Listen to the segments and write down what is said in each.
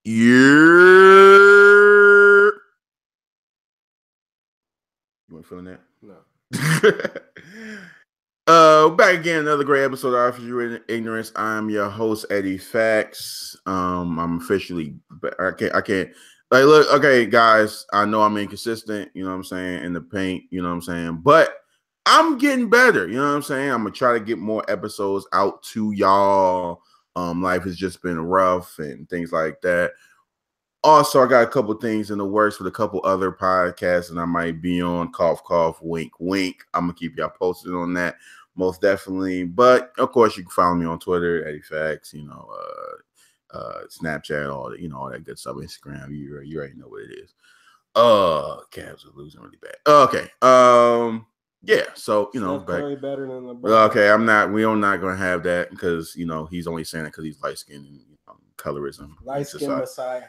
You weren't feeling that? No. Back again, another great episode of Artificial Ignorance. I'm your host, Eddie Fax. I'm officially, I can't. Like, look, okay, guys, I know I'm inconsistent, you know what I'm saying, in the paint, you know what I'm saying, but I'm getting better, you know what I'm saying. I'm gonna try to get more episodes out to y'all. Life has just been rough and things like that. Also, I got a couple things in the works with a couple other podcasts, and I might be on. Cough, cough, wink, wink. I'm gonna keep y'all posted on that, most definitely. But of course, you can follow me on Twitter, Eddie Fax. Snapchat, all that, all that good stuff. Instagram, you already know what it is. Cavs are losing really bad. Okay. Yeah. So Steph Curry better than LeBron. Okay, we are not gonna have that because he's only saying it because he's light skinned and colorism. Light skinned Messiah.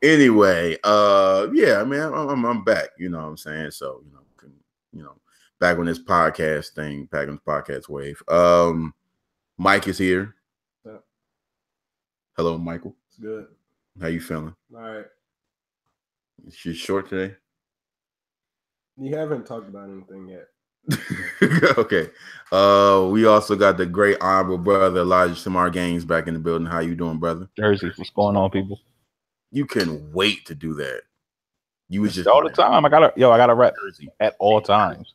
Anyway, yeah, man, I'm back. You know what I'm saying? So back on this podcast thing, back on this podcast wave. Mike is here. Yeah. Hello, Michael. It's good. How you feeling? All right. Is you short today? You haven't talked about anything yet. Okay. We also got the great honorable brother Elijah Shamar Gaines back in the building. How you doing, brother? Jersey, what's going on, people? You couldn't wait to do that. You was just all the time. I gotta rep Jersey at all times.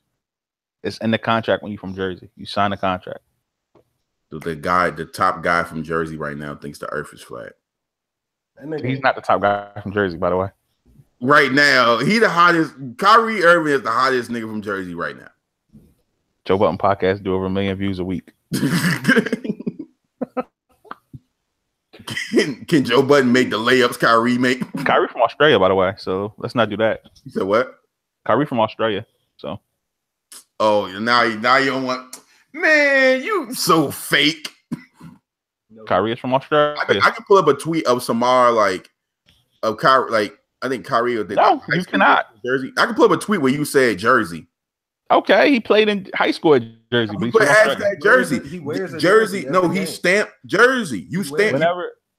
It's in the contract when you from Jersey. You sign a contract. The top guy from Jersey right now thinks the earth is flat. He's not the top guy from Jersey, by the way. Right now, he the hottest. Kyrie Irving is the hottest nigga from Jersey right now. Joe Budden podcast do over 1 million views a week. Can Joe Budden make the layups Kyrie make? Kyrie from Australia, by the way. So let's not do that. You said what? Kyrie from Australia. So. Oh, now you don't want. Man, you so fake. Kyrie is from Australia. I can pull up a tweet of Samar of Kyrie, I think Kyrie or no, you cannot. Jersey. I can pull up a tweet where you said Jersey. Okay, he played in high school at Jersey. But put hashtag Jersey. He wears Jersey. No, he stamped Jersey. You stamp.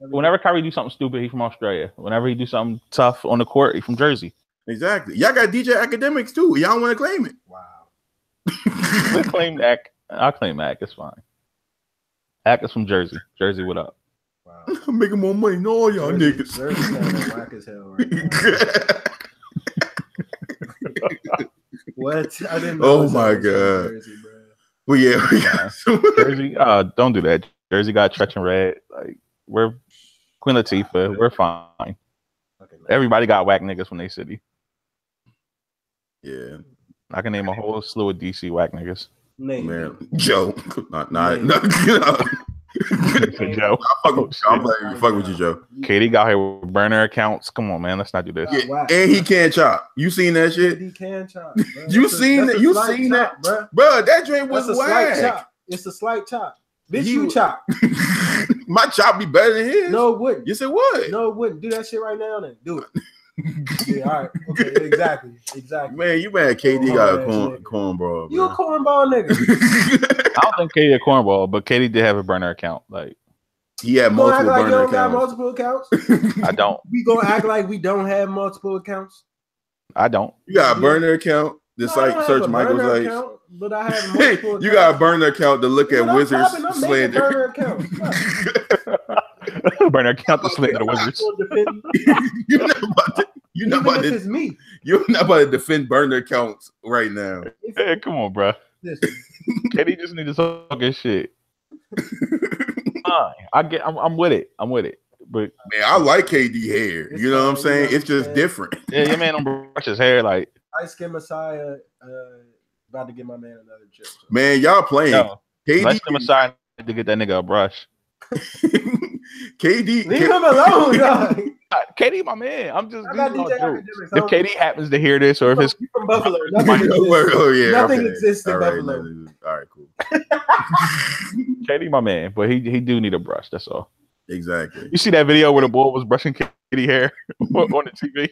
Whenever Kyrie do something stupid, he's from Australia. Whenever he do something tough on the court, he's from Jersey. Exactly. Y'all got DJ Academics too. Y'all want to claim it? Wow. We'll claim Ack. I'll claim Ack. It's fine. Ack is from Jersey. Jersey, what up? Wow. I'm making more money than all y'all niggas. Jersey sounds whack as hell right now. What? I didn't know. Oh my god. Jersey, bro. Well, yeah, we got Jersey. Don't do that. Jersey got Tretch and Red. Like we're Queen Latifah. We're fine. Okay, everybody got whack niggas from their city. Yeah. I can name a whole slew of DC whack niggas. Name. Man, Joe. Not Joe. I'm fucking with you, Joe. Katie got here with burner accounts. Come on, man. Let's not do this. Yeah, and he can't chop. You seen that shit? He can chop. You seen that? You seen that, bro? That joint was whack. It's a slight chop. Bitch, you chop. My chop be better than his. No, it wouldn't. Yes, it would. No, it wouldn't. Do that shit right now, then. Do it. Yeah, all right. Okay, exactly. Man, you mad KD got a cornball. You a cornball nigga. I don't think KD a cornball, but KD did have a burner account. Like he had multiple burner accounts. Got multiple accounts? I don't. We gonna act like we don't have multiple accounts? I don't. You got a burner account. Just like search Michael's like. But I have multiple accounts. You got a burner account to look at Wizards slander. Burner account. Burner account to slander the Wizards. You're not about to defend burner accounts right now. Hey, come on, bro. KD just need to talk his shit. I'm with it. But man, I like KD hair. You know what I'm saying? It's just different. Yeah, your man don't brush his hair like Ice Skin Messiah. About to get my man another chip. So. Man, y'all playing. No, KD Messiah to get that nigga a brush. KD, leave him alone, dog. KD, my man. I'm just if KD happens to hear this, or if it's from Buffalo, nothing exists in Buffalo. All right, cool. KD, my man, but he do need a brush. That's all. Exactly. You see that video where the boy was brushing KD hair on the TV?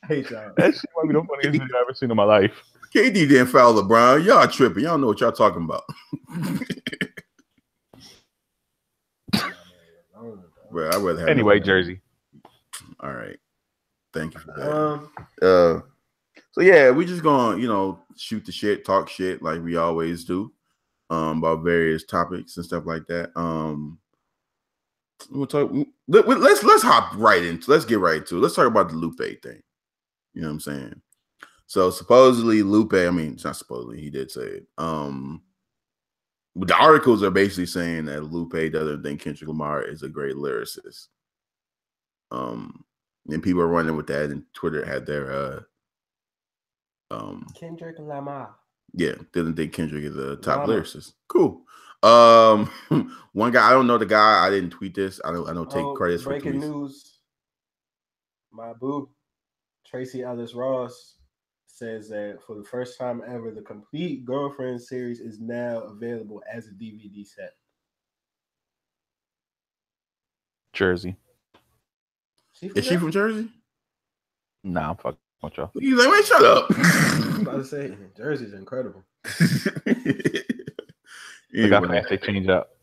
I hate y'all. That shit might be the funniest video I've ever seen in my life. KD didn't foul LeBron. Y'all tripping. Y'all know what y'all talking about. I don't know. Bro, I'd rather have Anyway, Jersey. All right. Thank you for that. So yeah, we just gonna, shoot the shit, talk shit like we always do, about various topics and stuff like that. We'll talk. Let's hop right into. Let's get right into it. Let's talk about the Lupe thing. You know what I'm saying? So supposedly Lupe, I mean, it's not supposedly, he did say it. The articles are basically saying that Lupe doesn't think Kendrick Lamar is a great lyricist. And people are running with that, and Twitter had their Kendrick Lamar. Yeah, didn't think Kendrick is a top lyricist. Cool. One guy, I don't know the guy. I didn't tweet this. I don't take credit for breaking tweets. news. My boo, Tracy Ellis Ross, says that for the first time ever, the complete Girlfriend series is now available as a DVD set. Jersey. Is she from Jersey? Nah, I'm fucking with y'all. He's like, man, shut up. I was about to say, Jersey's incredible. Look how fast they change up.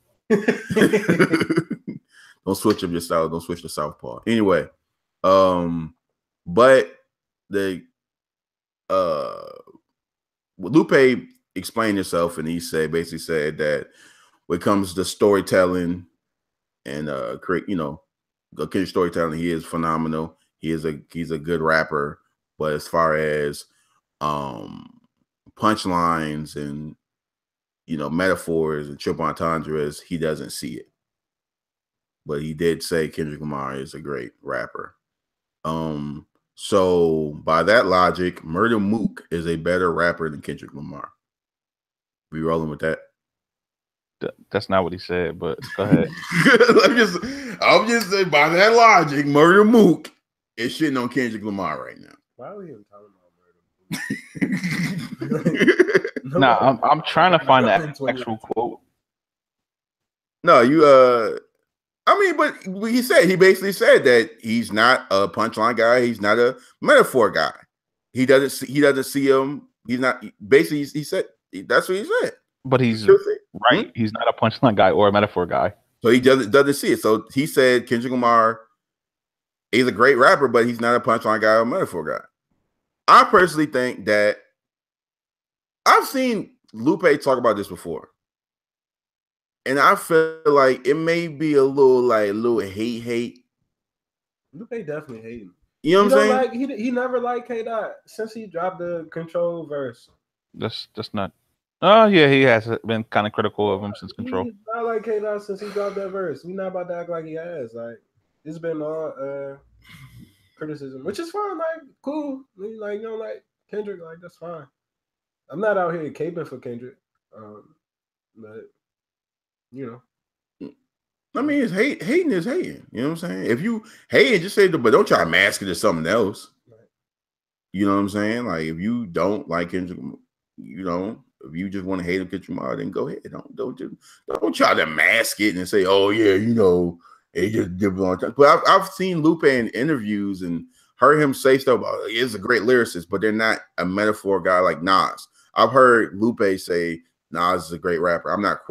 Don't switch up your style. Don't switch to Southpaw. Anyway, but the Lupe explained himself, and he basically said that when it comes to storytelling and Kendrick storytelling, he is phenomenal. He's a good rapper, but as far as punchlines and metaphors and triple entendres, he doesn't see it. But he did say Kendrick Lamar is a great rapper. So by that logic, Murder Mook is a better rapper than Kendrick Lamar. We rolling with that? That's not what he said, but go ahead. I'm just saying, by that logic, Murder Mook is shitting on Kendrick Lamar right now. Why are we even talking about Murder Mook? Nah, I'm trying to find that actual quote. No, but he basically said that he's not a punchline guy. He's not a metaphor guy. He doesn't see him. He's not. Basically, he said that's what he said. But he's right. He's not a punchline guy or a metaphor guy. So he doesn't see it. So he said Kendrick Lamar is a great rapper, but he's not a punchline guy or a metaphor guy. I personally think that I've seen Lupe talk about this before. And I feel like it may be a little hate. Lupe definitely hating. You know what I'm saying? He never liked K Dot since he dropped the Control verse. That's not. Oh yeah, he has been kind of critical of him since Control. He's not like K Dot since he dropped that verse. We not about to act like he has. Like it's been all criticism, which is fine. Like cool. Like like Kendrick. Like that's fine. I'm not out here caping for Kendrick. But I mean, it's hating is hating. You know what I'm saying? If you hate, just say, but don't try to mask it as something else. Right. You know what I'm saying? Like if you don't like Kendrick, if you just want to hate him, Kendrick Lamar, then go ahead. Don't try to mask it and say, oh yeah, it just did a long time. But I've seen Lupe in interviews and heard him say stuff about he's a great lyricist, but they're not a metaphor guy like Nas. I've heard Lupe say Nas is a great rapper. I'm not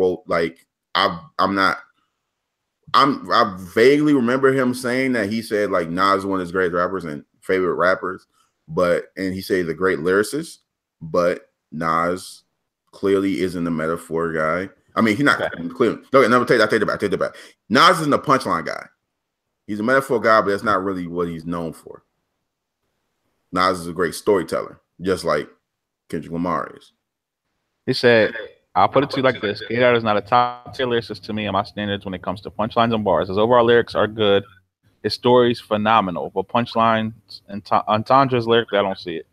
I vaguely remember him saying that he said like Nas is one of his great rappers and favorite rappers, and he said he's a great lyricist, but Nas clearly isn't a metaphor guy. I mean, he's not clearly. Okay, no, I take that back. Nas isn't a punchline guy. He's a metaphor guy, but that's not really what he's known for. Nas is a great storyteller, just like Kendrick Lamar is. He said, I'll put it to you like this. K-Dot is not a top-tier lyricist to me and my standards when it comes to punchlines and bars. His overall lyrics are good. His story's phenomenal. But punchlines and entendres lyrically, I don't see it.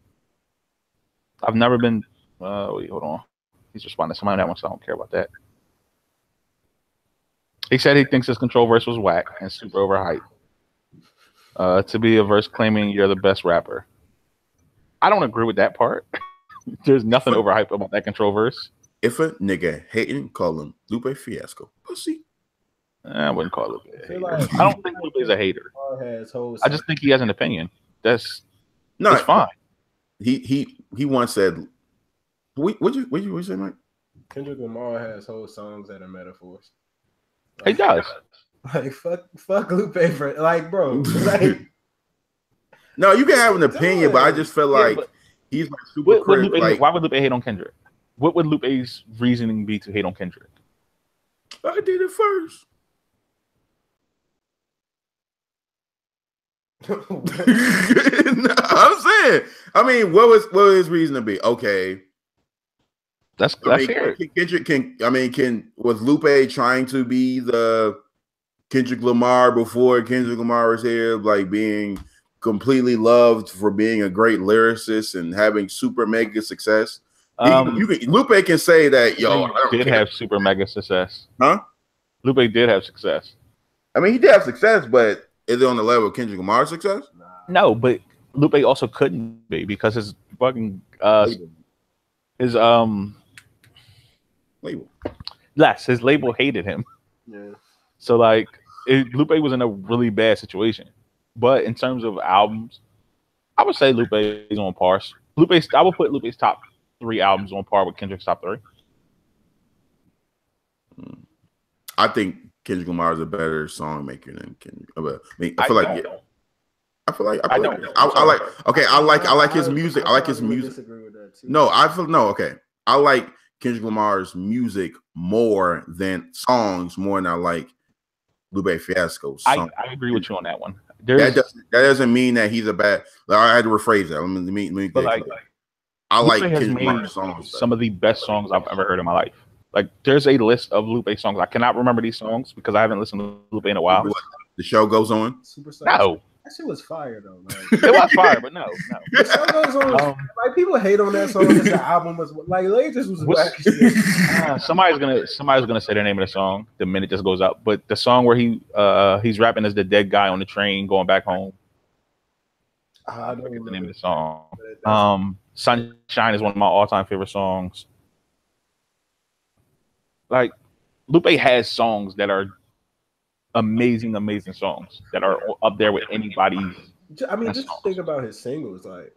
I've never been... wait, hold on. He's responding to somebody that one, so I don't care about that. He said he thinks his Control verse was whack and super overhyped. To be a verse claiming you're the best rapper. I don't agree with that part. There's nothing overhyped about that Control verse. If a nigga hating, call him Lupe Fiasco. Pussy. I wouldn't call Lupe a hater. I don't think Lupe is a hater. I just think he has an opinion. That's fine. He once said, "What you say, Mike?" Kendrick Lamar has whole songs that are metaphors. He does. Like fuck Lupe for like, bro. Like, no, you can have an opinion, but I just feel like but he's like super critical. Like, why would Lupe hate on Kendrick? What would Lupe's reasoning be to hate on Kendrick? I did it first. No, I'm saying. I mean, what was his reason to be? Okay. That's fair. Was Lupe trying to be the Kendrick Lamar before Kendrick Lamar was here, like being completely loved for being a great lyricist and having super mega success? Lupe can say that, yo, did have super mega success. Huh? Lupe did have success. I mean, he did have success, but is it on the level of Kendrick Lamar's success? No, but Lupe also couldn't be because his fucking his label. Yes, his label hated him. Yeah. So like, Lupe was in a really bad situation. But in terms of albums, I would say Lupe is on par. I would put Lupe's top 3 albums on par with Kendrick's top 3. I think Kendrick Lamar is a better song maker than Kendrick. I feel like I like his music. I like his music. No, okay. I like Kendrick Lamar's music more than songs, more than I like Lupe Fiasco's song. I agree with you on that one. That doesn't mean that he's a bad. I had to rephrase that. Let me but I like Kendrick Lamar's songs. Some of the best songs I've ever heard in my life. Like, there's a list of Lupe songs. I cannot remember these songs because I haven't listened to Lupe in a while. The Show Goes On. No. That shit was fire though. Like, it was fire, but no. The Show Goes On. Like, people hate on that song because the album was like Latest was whack. Somebody's gonna say the name of the song the minute this goes up. But the song where he's rapping as the dead guy on the train going back home. I don't forget the name of the song. Sunshine is one of my all-time favorite songs. Like, Lupe has songs that are amazing songs that are up there with anybody's. I mean, just think about his singles. Like,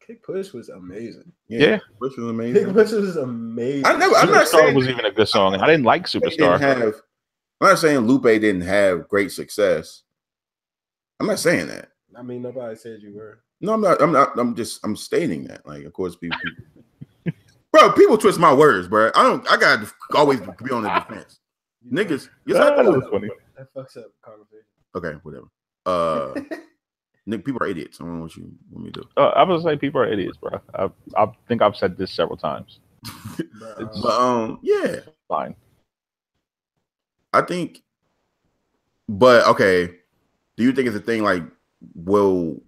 Kick Push was amazing. Yeah. Push was amazing. Kick Push was amazing. I'm not saying it was even a good song, and I didn't like Superstar. I'm not saying Lupe didn't have great success. I'm not saying that. I mean, nobody said you were. No, I'm not. I'm stating that. Like, of course, people. Bro, people twist my words, bro. I gotta always be on the defense. Niggas, funny. That fucks up conversation. Okay, whatever. Nick, people are idiots. I don't know what you want me to do. I was gonna say people are idiots, bro. I think I've said this several times. Yeah, fine. I think, but okay. Do you think it's a thing like when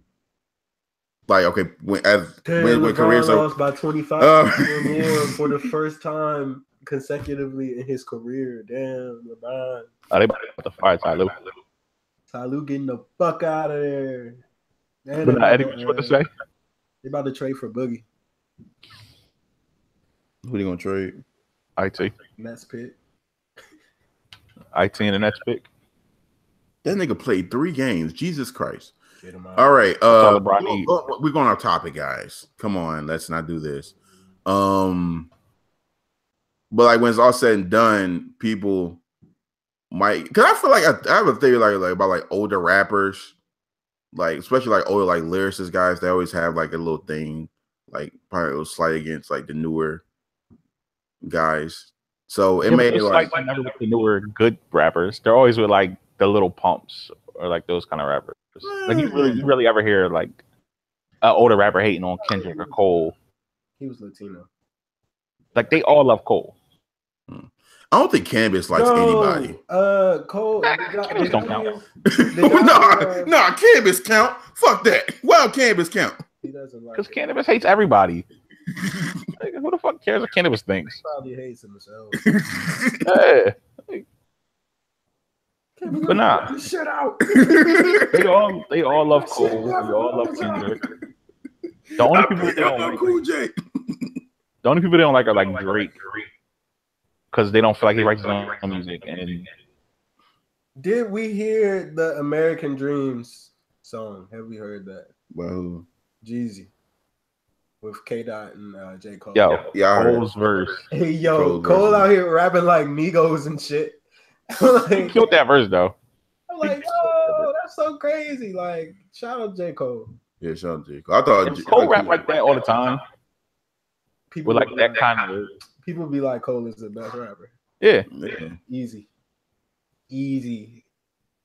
careers lost by 25 or more for the first time consecutively in his career? Damn, LeBron. They about to fire Ty Lue. Ty Lue getting the fuck out of there. But Eddie, what you about to say? They about to trade for Boogie. Who they gonna trade? IT. Nets pick. IT and the Nets pick. That nigga played 3 games. Jesus Christ. All right. We're going off topic, guys. Come on, let's not do this. But like when it's all said and done, people might, because I feel like I have a theory like about like older rappers, like especially like older like lyricist guys. They always have like a little thing, like probably a little slight against like the newer guys. So it made like never with the newer good rappers. They're always with like the little pumps or like those kind of rappers. Like you really ever hear like an older rapper hating on Kendrick or Cole? He was Latino. Like they all love Cole. I don't think Canibus likes anybody. Cole. Canibus don't count. No, Canibus count. Fuck that. Why don't Canibus count? He doesn't like. Because Canibus hates everybody. Like, who the fuck cares what Canibus thinks? He probably hates himself. Yeah. But nah, shut out. they all love Cole. They all love Kendrick. The only people that they don't like, the only people they don't like are like Drake, because they don't feel like he writes his own music. And did we hear the American Dreams song? Have we heard that? Well, Jeezy with K. Dot and J. Cole. Cole's verse. Hey, Cole out here rapping like Migos and shit. He Like, killed that verse though. I'm like, oh, that's so crazy. Like, shout out J. Cole. Yeah, shout out to J. Cole. I thought And Cole rap like that all the time. People With like be that kind of people be like Cole is the best rapper. yeah.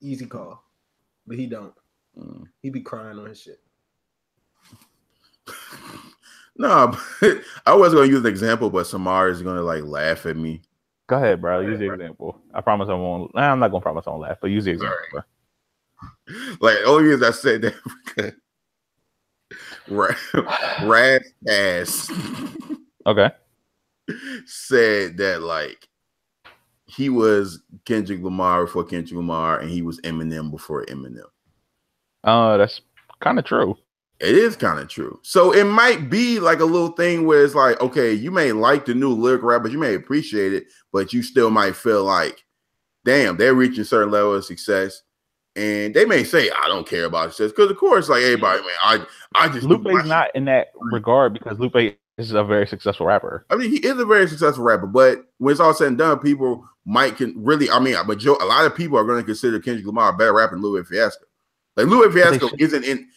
Easy call. But he don't. He be crying on his shit. No, but I was gonna use an example, but Samar is gonna like laugh at me. Go ahead, bro. Use the example. I promise I won't. I'm not gonna promise I won't laugh, but use the example, bro. Like only reason I said that because Raz Ass Okay. said that like he was Kendrick Lamar before Kendrick Lamar, and he was Eminem before Eminem. That's kind of true. It is kind of true. So it might be like a little thing where it's like, okay, you may like the new lyric rappers, you may appreciate it, but you still might feel like, damn, they're reaching a certain level of success. And they may say, I don't care about success. Because of course, like everybody, man, I just Lupe's not in that regard because Lupe is a very successful rapper. I mean, he is a very successful rapper, but when it's all said and done, people might really, I mean, but a lot of people are going to consider Kendrick Lamar a better rapper than Lupe Fiasco. Like Lupe Fiasco isn't in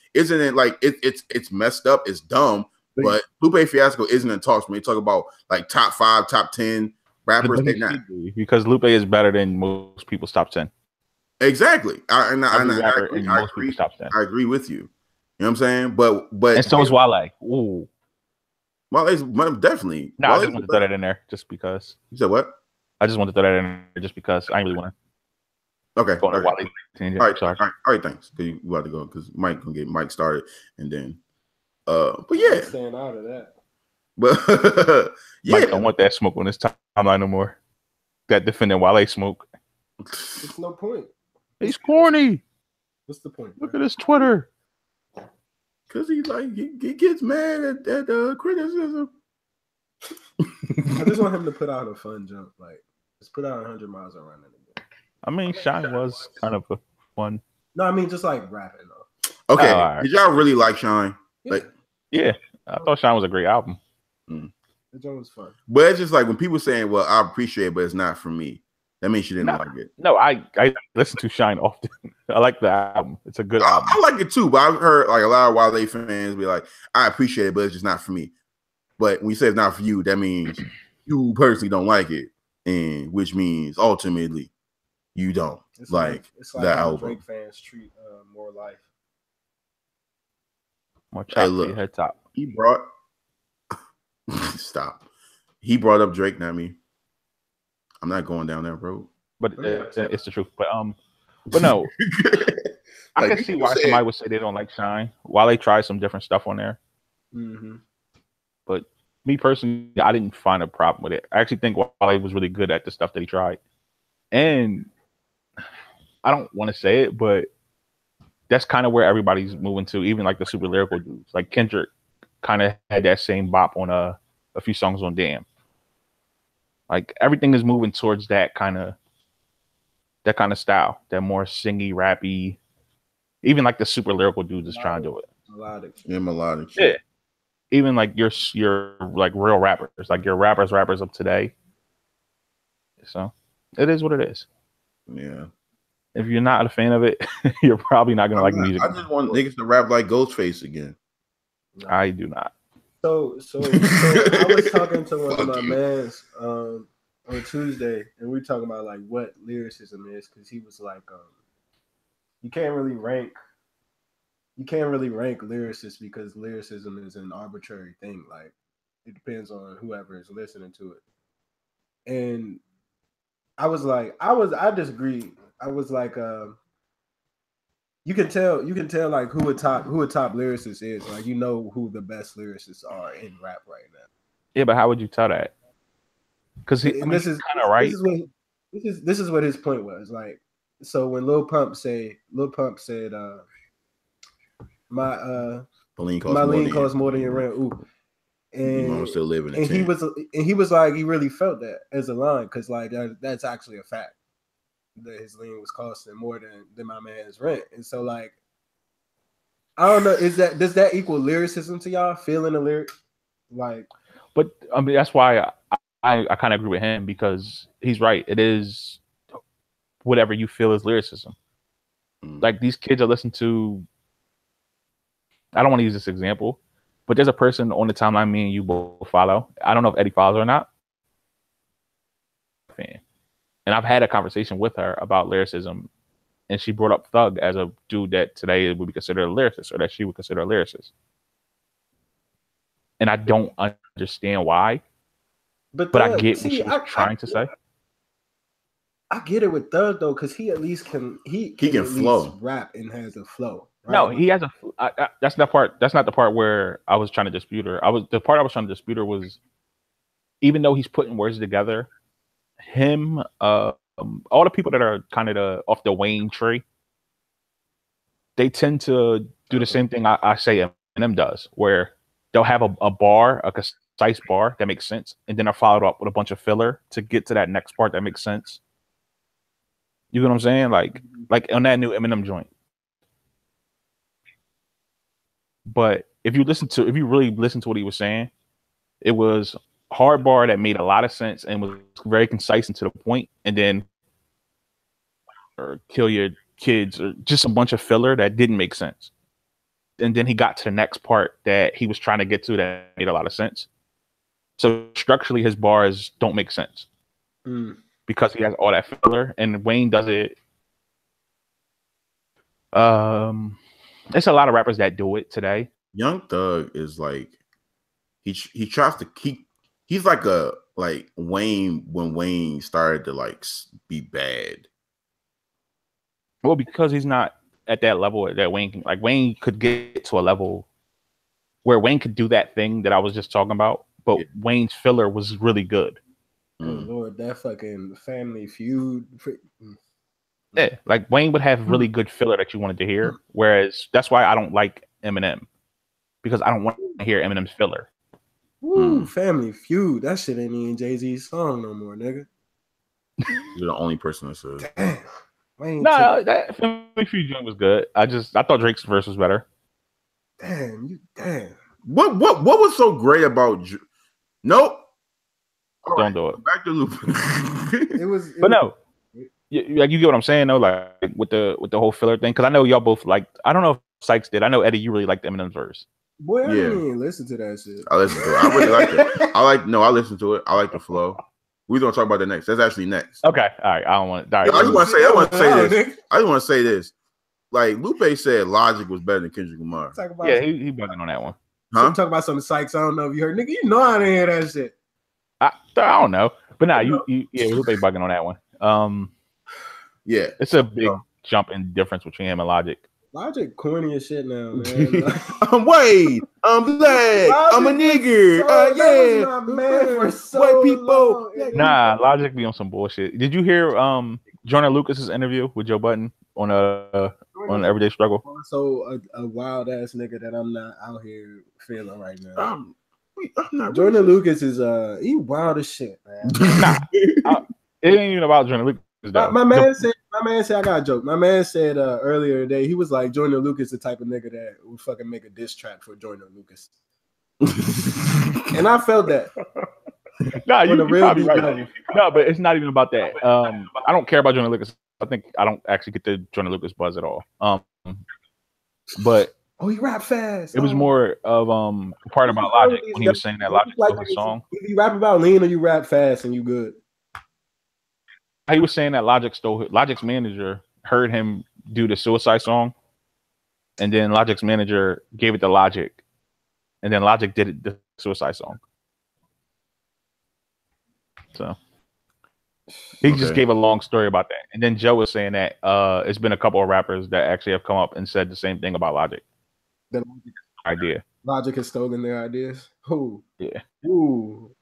like it's messed up, it's dumb, but Lupe Fiasco isn't in talks when you talk about like top 5, top 10 rappers. They're not, because Lupe is better than most people's top 10. Exactly. I agree with you. You know what I'm saying? But and so is Wale. Ooh. Wale's definitely. No, I just want to throw that in there just because. You said what? I just want to throw that in there just because I ain't really want to. Okay. All right. Thanks. Because you about to go because Mike gonna get Mike started and then. But yeah. I'm staying out of that. But yeah, Mike don't want that smoke on his timeline no more. That defending Wale smoke. It's no point. He's corny. What's the point? Look at his Twitter. Because he gets mad at criticism. I just want him to put out a fun jump. Like, just put out 100 miles and run it again. I mean, Shine was kind of a fun. No, I mean, just like rapping, though. Okay. Right. Did y'all really like Shine? Yeah. I thought Shine was a great album. The jump was fun. But it's just like when people saying, well, I appreciate it, but it's not for me. That means you didn't like it. No, I listen to Shine often. I like the album. It's a good album. I like it too, but I've heard like a lot of Wale fans be like, I appreciate it, but it's just not for me. But when you say it's not for you, that means you personally don't like it, and which means ultimately you don't like that album. Drake fans treat More Life. More choppy head top. He brought He brought up Drake, not me. I'm not going down that road. But it's the truth. But no. I can see why somebody would say they don't like Shine. While they try some different stuff on there. Mm-hmm. But me personally, I didn't find a problem with it. I actually think Wale was really good at the stuff that he tried. And I don't want to say it, but that's kind of where everybody's moving to, even like the super lyrical dudes. Like Kendrick kind of had that same bop on a few songs on Damn. Like everything is moving towards that kind of style, that more singy, rappy. Even like the super lyrical dudes is trying to do it. Melodic. Yeah. Even like your like real rappers, like your rappers of today. So it is what it is. Yeah. If you're not a fan of it, you're probably not gonna like music. I just want niggas to rap like Ghostface again. I do not. So I was talking to one of my mans on Tuesday, and we were talking about like what lyricism is, because he was like, you can't really rank lyricists because lyricism is an arbitrary thing. Like it depends on whoever is listening to it. And I disagree. I was like, you can tell like who a top lyricist is. Like, you know who the best lyricists are in rap right now. Yeah, but how would you tell that? Because this is kind of right. This is what his point was. Like, so when Lil Pump said, my lean costs more than your rent. Ooh. And still living. And he was like, he really felt that as a line, because like that's actually a fact that his lean was costing more than my man's rent. And so like, I don't know, does that equal lyricism to y'all? Feeling the lyric? Like, but I mean that's why I kind of agree with him, because he's right. It is whatever you feel is lyricism. Mm. Like these kids are listening to. I don't want to use this example, but there's a person on the timeline me and you both follow. I don't know if Eddie follows or not. Fan. And I've had a conversation with her about lyricism, and she brought up Thug as a dude that today would be considered a lyricist, or that she would consider a lyricist. And I don't understand why, but I get what she was trying to say. I get it with Thug though, because he at least can he can flow, rap, and has a flow. Right? No, he has a. That's that part. That's not the part where I was trying to dispute her. The part I was trying to dispute her was, even though he's putting words together, him, all the people that are kind of off the Wayne tree, they tend to do the same thing I say Eminem does, where they'll have a bar, a concise bar that makes sense, and then they're followed up with a bunch of filler to get to that next part that makes sense. You know what I'm saying? Like on that new Eminem joint. But if you really listen to what he was saying, it was hard bar that made a lot of sense and was very concise and to the point, and then or kill your kids, or just a bunch of filler that didn't make sense. And then he got to the next part that he was trying to get to that made a lot of sense. So structurally, his bars don't make sense because he has all that filler, and Wayne does it. There's a lot of rappers that do it today. Young Thug is like he tries to keep. He's like Wayne when Wayne started to like be bad. Well, because he's not at that level that Wayne can. Like Wayne could get to a level where Wayne could do that thing that I was just talking about, but Wayne's filler was really good. Oh Lord, that fucking Family Feud. Yeah, like Wayne would have really good filler that you wanted to hear, whereas that's why I don't like Eminem, because I don't want to hear Eminem's filler. Woo, Family Feud. That shit ain't even Jay-Z's song no more, nigga. You're the only person that says. Damn. No, that Family Feud joint was good. I thought Drake's verse was better. Damn. What was so great about? Nope. Don't do it. Back to Loop. No. You get what I'm saying though, like with the whole filler thing, because I know y'all both like. I don't know if Sykes did. I know Eddie, you really liked Eminem's verse. Boy, I didn't even listen to that shit. I listened to it. I really liked it. I listened to it. I like the flow. We're gonna talk about that next. That's actually next. Okay, all right. I don't want to. Right. I just want to say this. Like Lupe said, Logic was better than Kendrick Lamar. Yeah, he bugging on that one. Huh? I'm talking about some Sykes. I don't know if you heard, nigga. You know I didn't hear that shit. I don't know, but nah, you Lupe bugging on that one. Yeah, it's a big jump in difference between him and Logic. Logic corny as shit now, man. I'm white. I'm black. I'm a nigger. White people. Nah, Logic be on some bullshit. Did you hear Joyner Lucas's interview with Joe Budden on Everyday Struggle? So a wild ass nigga that I'm not out here feeling right now. Joyner Lucas is he wild as shit, man. Nah, it ain't even about Joyner Lucas. My man said, I got a joke. My man said earlier today, he was like, Joyner Lucas the type of nigga that would fucking make a diss track for Joyner Lucas. And I felt that. Nah, you're probably right. No, but it's not even about that. I don't care about Joyner Lucas. I don't actually get the Joyner Lucas buzz at all. But he rap fast. It was more of part about Logic when he was saying that Logic stole his song. If you rap about lean or you rap fast and you good. He was saying that Logic's manager heard him do the Suicide song, and then Logic's manager gave it to Logic, and then Logic did the Suicide song. So he just gave a long story about that. And then Joe was saying that it's been a couple of rappers that actually have come up and said the same thing about Logic. The idea. Logic has stolen their ideas. Who? Yeah. Ooh.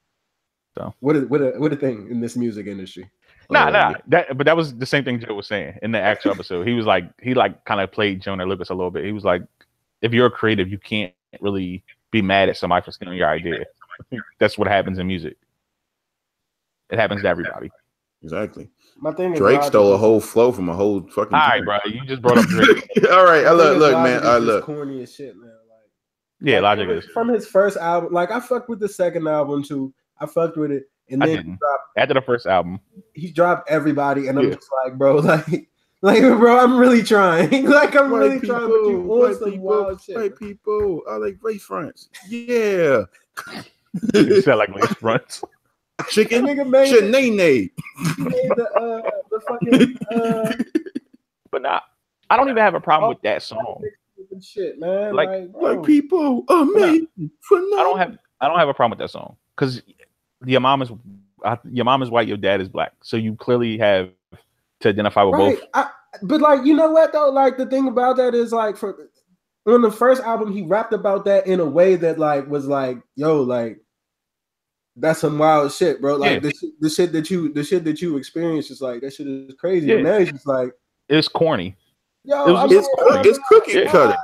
So what a thing in this music industry. Nah. That was the same thing Joe was saying in the actual episode. He was like, kind of played Joyner Lucas a little bit. He was like, if you're a creative, you can't really be mad at somebody for stealing your idea. That's what happens in music. It happens to everybody. Exactly. My thing is Drake stole a whole flow from a whole fucking. All right, bro. You just brought up Drake. All right, look, man. Look. Corny as shit, man. Yeah, Logic is from his first album. Like I fucked with the second album too. I fucked with it. and I then didn't. After the first album, he dropped everybody, and I'm just like, bro, like, bro, I'm really trying. Like, I'm really trying, but you on some wild shit. White people, I like lace fronts. Yeah. you sound like lace fronts. Chicken, nigga made Shenane. He made the fucking But nah, I don't even have a problem with that song. Shit, man. Like white people are made for nothing. I don't have a problem with that song because your mom is white, your dad is black, so you clearly have to identify with both. But like, you know what though? Like, the thing about that is, like, on the first album, he rapped about that in a way that like was like, yo, like, that's some wild shit, bro. Like, the shit that you experienced is like, that shit is crazy. Yeah. And now he's just like, it's corny. Yo, it's cookie cutter.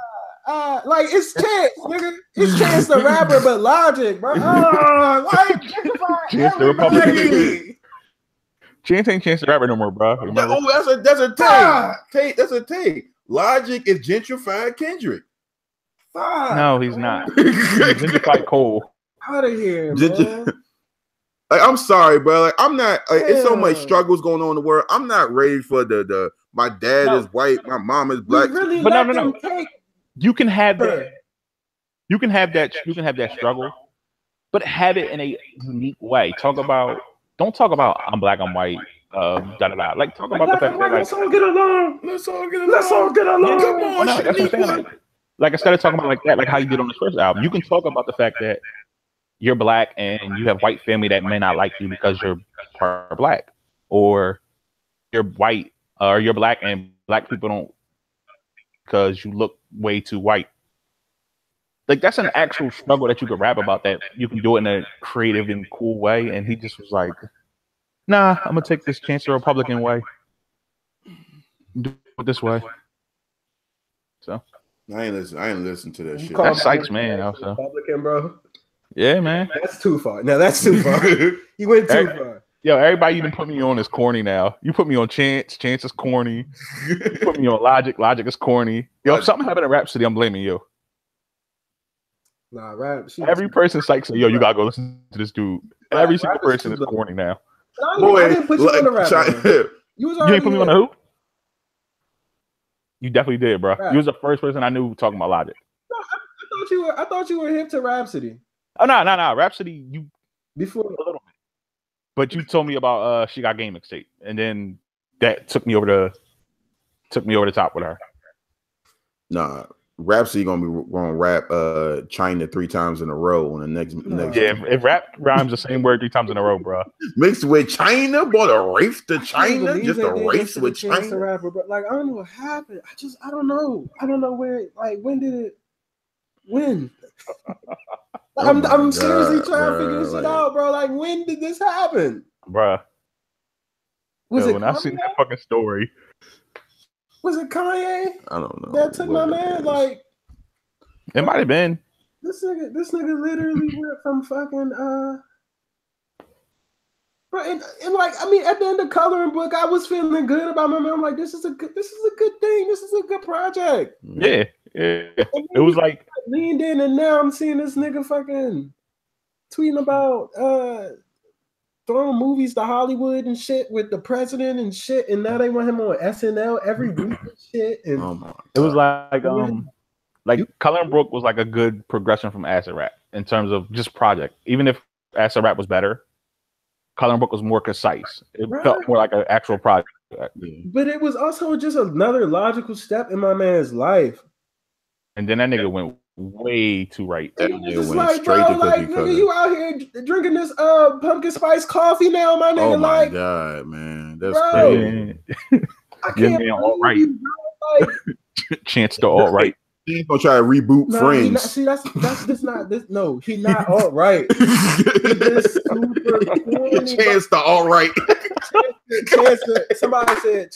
Like, it's Chance, nigga. It's Chance the Rapper, but Logic, bro. Why Chance the Republican? Chance ain't Chance the Rapper no more, bro. That's a take. That's a take. Logic is gentrified Kendrick. No, he's not. He's gentrified Cole. Out of here, man. Like, I'm sorry, bro. Like, I'm not. Like, it's so much struggles going on in the world. I'm not ready for the. My dad is white. My mom is black. Really, but no. You can have that. You can have that. You can have that struggle, but have it in a unique way. Don't talk about I'm black, I'm white. Like, talk about the fact that, like, let's all get along. Let's all get along. Come on, that's what I'm saying. Like, instead of talking about like that, like how you did on the first album, you can talk about the fact that you're black and you have white family that may not like you because you're part black, or you're white, or you're black and black people don't because you look way too white. Like, that's an actual struggle that you could rap about, that you can do it in a creative and cool way. And he just was like, nah, I'm gonna take this Chance the Republican way. Do it this way. So I ain't listen to that shit. That's Sykes, man. Also, Republican, bro. Yeah, man. That's too far. No, that's too far. You went too far. Yo, everybody you done put me on is corny now. You put me on Chance is corny. You put me on Logic is corny. Yo, if something happened to Rhapsody, I'm blaming you. Nah, rap. Every person Sykes say, yo, you gotta go listen to this dude. Every single person is corny now. I didn't put you on the rap. You ain't put me on the who? You definitely did, bro. Rap. You was the first person I knew talking about Logic. No, I thought you were hip to Rhapsody. Oh no. Rhapsody, you before a little bit. But you told me about She Got Game mixtape, and then that took me over the top with her. Nah, Rhapsody gonna rap China 3 times in a row on the next. Yeah, if rap rhymes the same word 3 times in a row, bro. Mixed with China, boy, a race to China, just a race with China. Rapper, but like, I don't know what happened. I don't know. I don't know where. Like, when did it? When? I'm seriously trying to figure this shit out, bro. Like, when did this happen, bro? When I seen that fucking story. Was it Kanye? I don't know. That took my man. Like, it might have been. This nigga literally went from fucking bro, and like, I mean, at the end of Coloring Book, I was feeling good about my man. I'm like, this is a good thing. This is a good project. Yeah. It was like leaned in, and now I'm seeing this nigga fucking tweeting about throwing movies to Hollywood and shit with the president and shit, and now they want him on SNL every week and shit. And it was like Coloring Book was like a good progression from Acid Rap in terms of just project. Even if Acid Rap was better, Coloring Book was more concise. It felt more like an actual project. But it was also just another logical step in my man's life. And then that nigga went way too right. That nigga went like, straight bro, to like, nigga, you out here drinking this pumpkin spice coffee now, my nigga. Oh my like, god, man, that's bro, crazy. I can't all right. You, bro, like, Chance to all right. He's gonna try to reboot Friends. See, that's just not this. No, he not all right. He just super corny, Chance to all right. Somebody said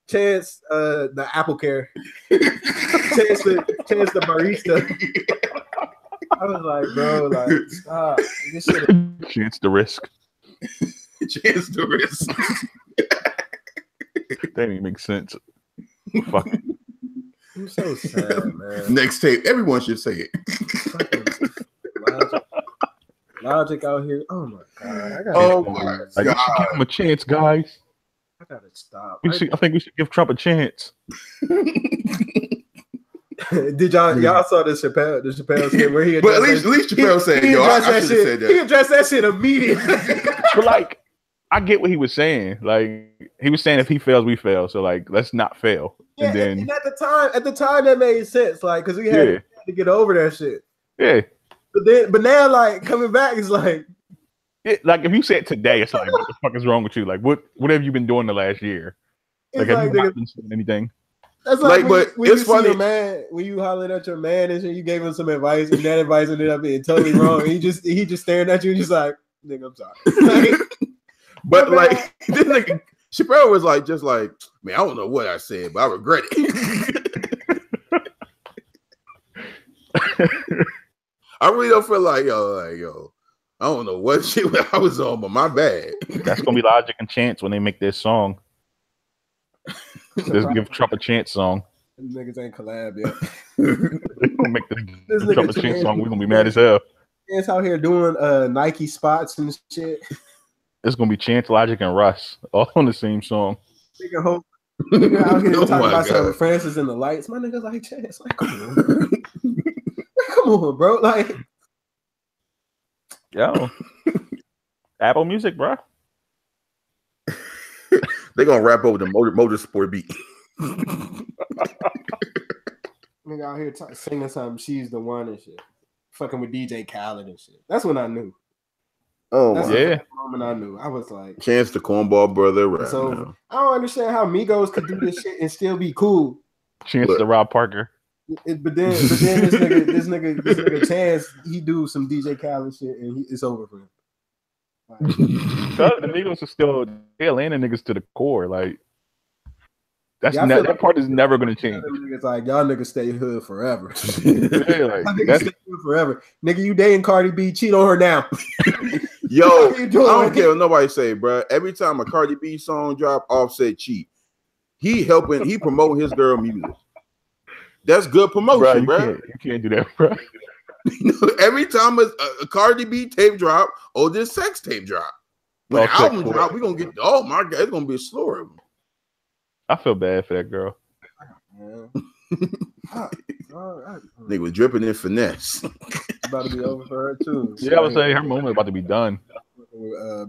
Chance the Apple Care. Chance the barista. I was like, bro, like, stop. This shit. Chance the risk. Chance the risk. That didn't make sense. Fuck. I'm so sad, man. Next tape, everyone should say it. Logic out here. Oh my god! I Oh gotta, my Like, we should give him a chance, guys. I gotta stop. I think we should give Trump a chance. Did y'all saw the Chappelle skit where he? But at least Chappelle said, he "Yo, I addressed that should have shit. said that." He addressed that shit immediately. But like, I get what he was saying. Like, he was saying if he fails, we fail. So like, let's not fail. Yeah, And then and at the time that made sense, like, because we had to get over that shit. yeah. But now, like, coming back is like, Like if you say it today, it's like, what the fuck is wrong with you? Like, what have you been doing the last year? Like, have you not been saying anything? That's like, but when it's you funny. see your man, when you hollered at your man and shit, you gave him some advice, and that advice ended up being totally wrong. And he just staring at you and just like, nigga, I'm sorry. Like, But like, this nigga Chappelle was like, just like, man, I don't know what I said, but I regret it. I really don't feel like yo, I don't know what shit I was on, but my bad. That's gonna be Logic and Chance when they make this song. Just give Trump a Chance song. Niggas ain't collab yet. They gonna make this This Trump a nigga Chance Chance- song. We're gonna be mad as hell. Chance out here doing Nike spots and shit. It's gonna be Chance, Logic, and Russ all on the same song. Nigga, hope nigga out here Oh talking my about some God. Francis and the Lights. My nigga's like Chance, like come on, come on, bro. Like Yo, Apple Music, bro. They gonna rap over the motorsport beat. nigga out here singing something. She's the one and shit. Fucking with DJ Khaled and shit. That's when I knew. Oh That's my Yeah. the moment I knew. I was like, Chance the Cornball brother right so now. I don't understand how Migos could do this shit and still be cool. Chance Look. to Rob Parker. But then this nigga Chance, he do some DJ Khaled shit and it's over for him. Like, The Migos are still landing niggas to the core. Like that's Yeah, I feel that like- part is never gonna change. It's like y'all niggas stay hood forever. Yeah, Y'all like, niggas that's stay hood forever. Nigga, you dating Cardi B, cheat on her now. Yo, What I you doing? don't care what nobody say, bro. Every time a Cardi B song drop, Offset cheat. He promoting his girl music. That's good promotion, bro. you can't do that, bro. Every time a Cardi B tape drop or this sex tape drop, when the Offset album for drop, it. we gonna get. Oh my god, it's gonna be a slower. of them. I feel bad for that girl. They was dripping in finesse. About to be over for her too. Yeah, I would say her moment about to be done.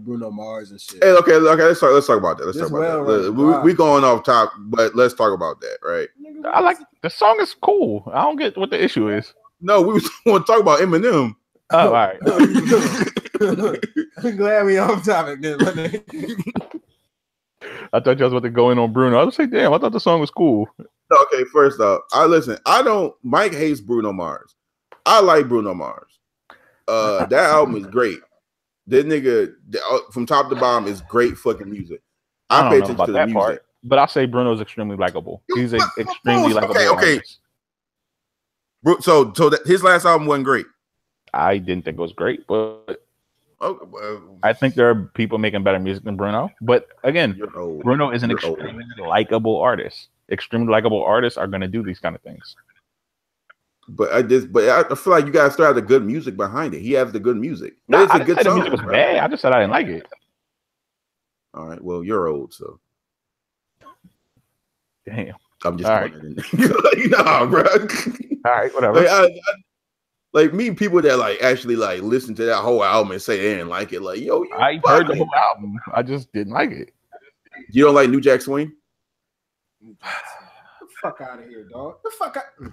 Bruno Mars and shit. Hey, okay, let's talk about that. Let's This talk about well that. right. We going off top, but let's talk about that, right? I like the song is cool. I don't get what the issue is. No, we want to talk about Eminem. Oh, all right. I'm glad we off topic then. I thought you was about to go in on Bruno. I was like, damn, I thought the song was cool. Okay, first off, Mike hates Bruno Mars. I like Bruno Mars. That album is great. That nigga from top to bottom is great fucking music. I I don't pay know attention about to the that music. part, but I say Bruno's extremely likable. He's an extremely likable okay. artist. So that his last album wasn't great. I didn't think it was great, but Okay, well, I think there are people making better music than Bruno. But again, you're old. Bruno is an You're old. extremely likable artist. Extremely likable artists are going to do these kind of things. But I feel like you guys still have the good music behind it. He has the good music. No, It's I a didn't good say the song. music was bro. bad. I just said I didn't like it. All right. Well, you're old, so Damn. I'm just All throwing it in. Nah, bro. All right, whatever. Like meet people that like actually like listen to that whole album and say they didn't like it. Like, yo, I heard the whole album. I just didn't like it. You don't like New Jack Swing? The fuck out of here, dog. The fuck out.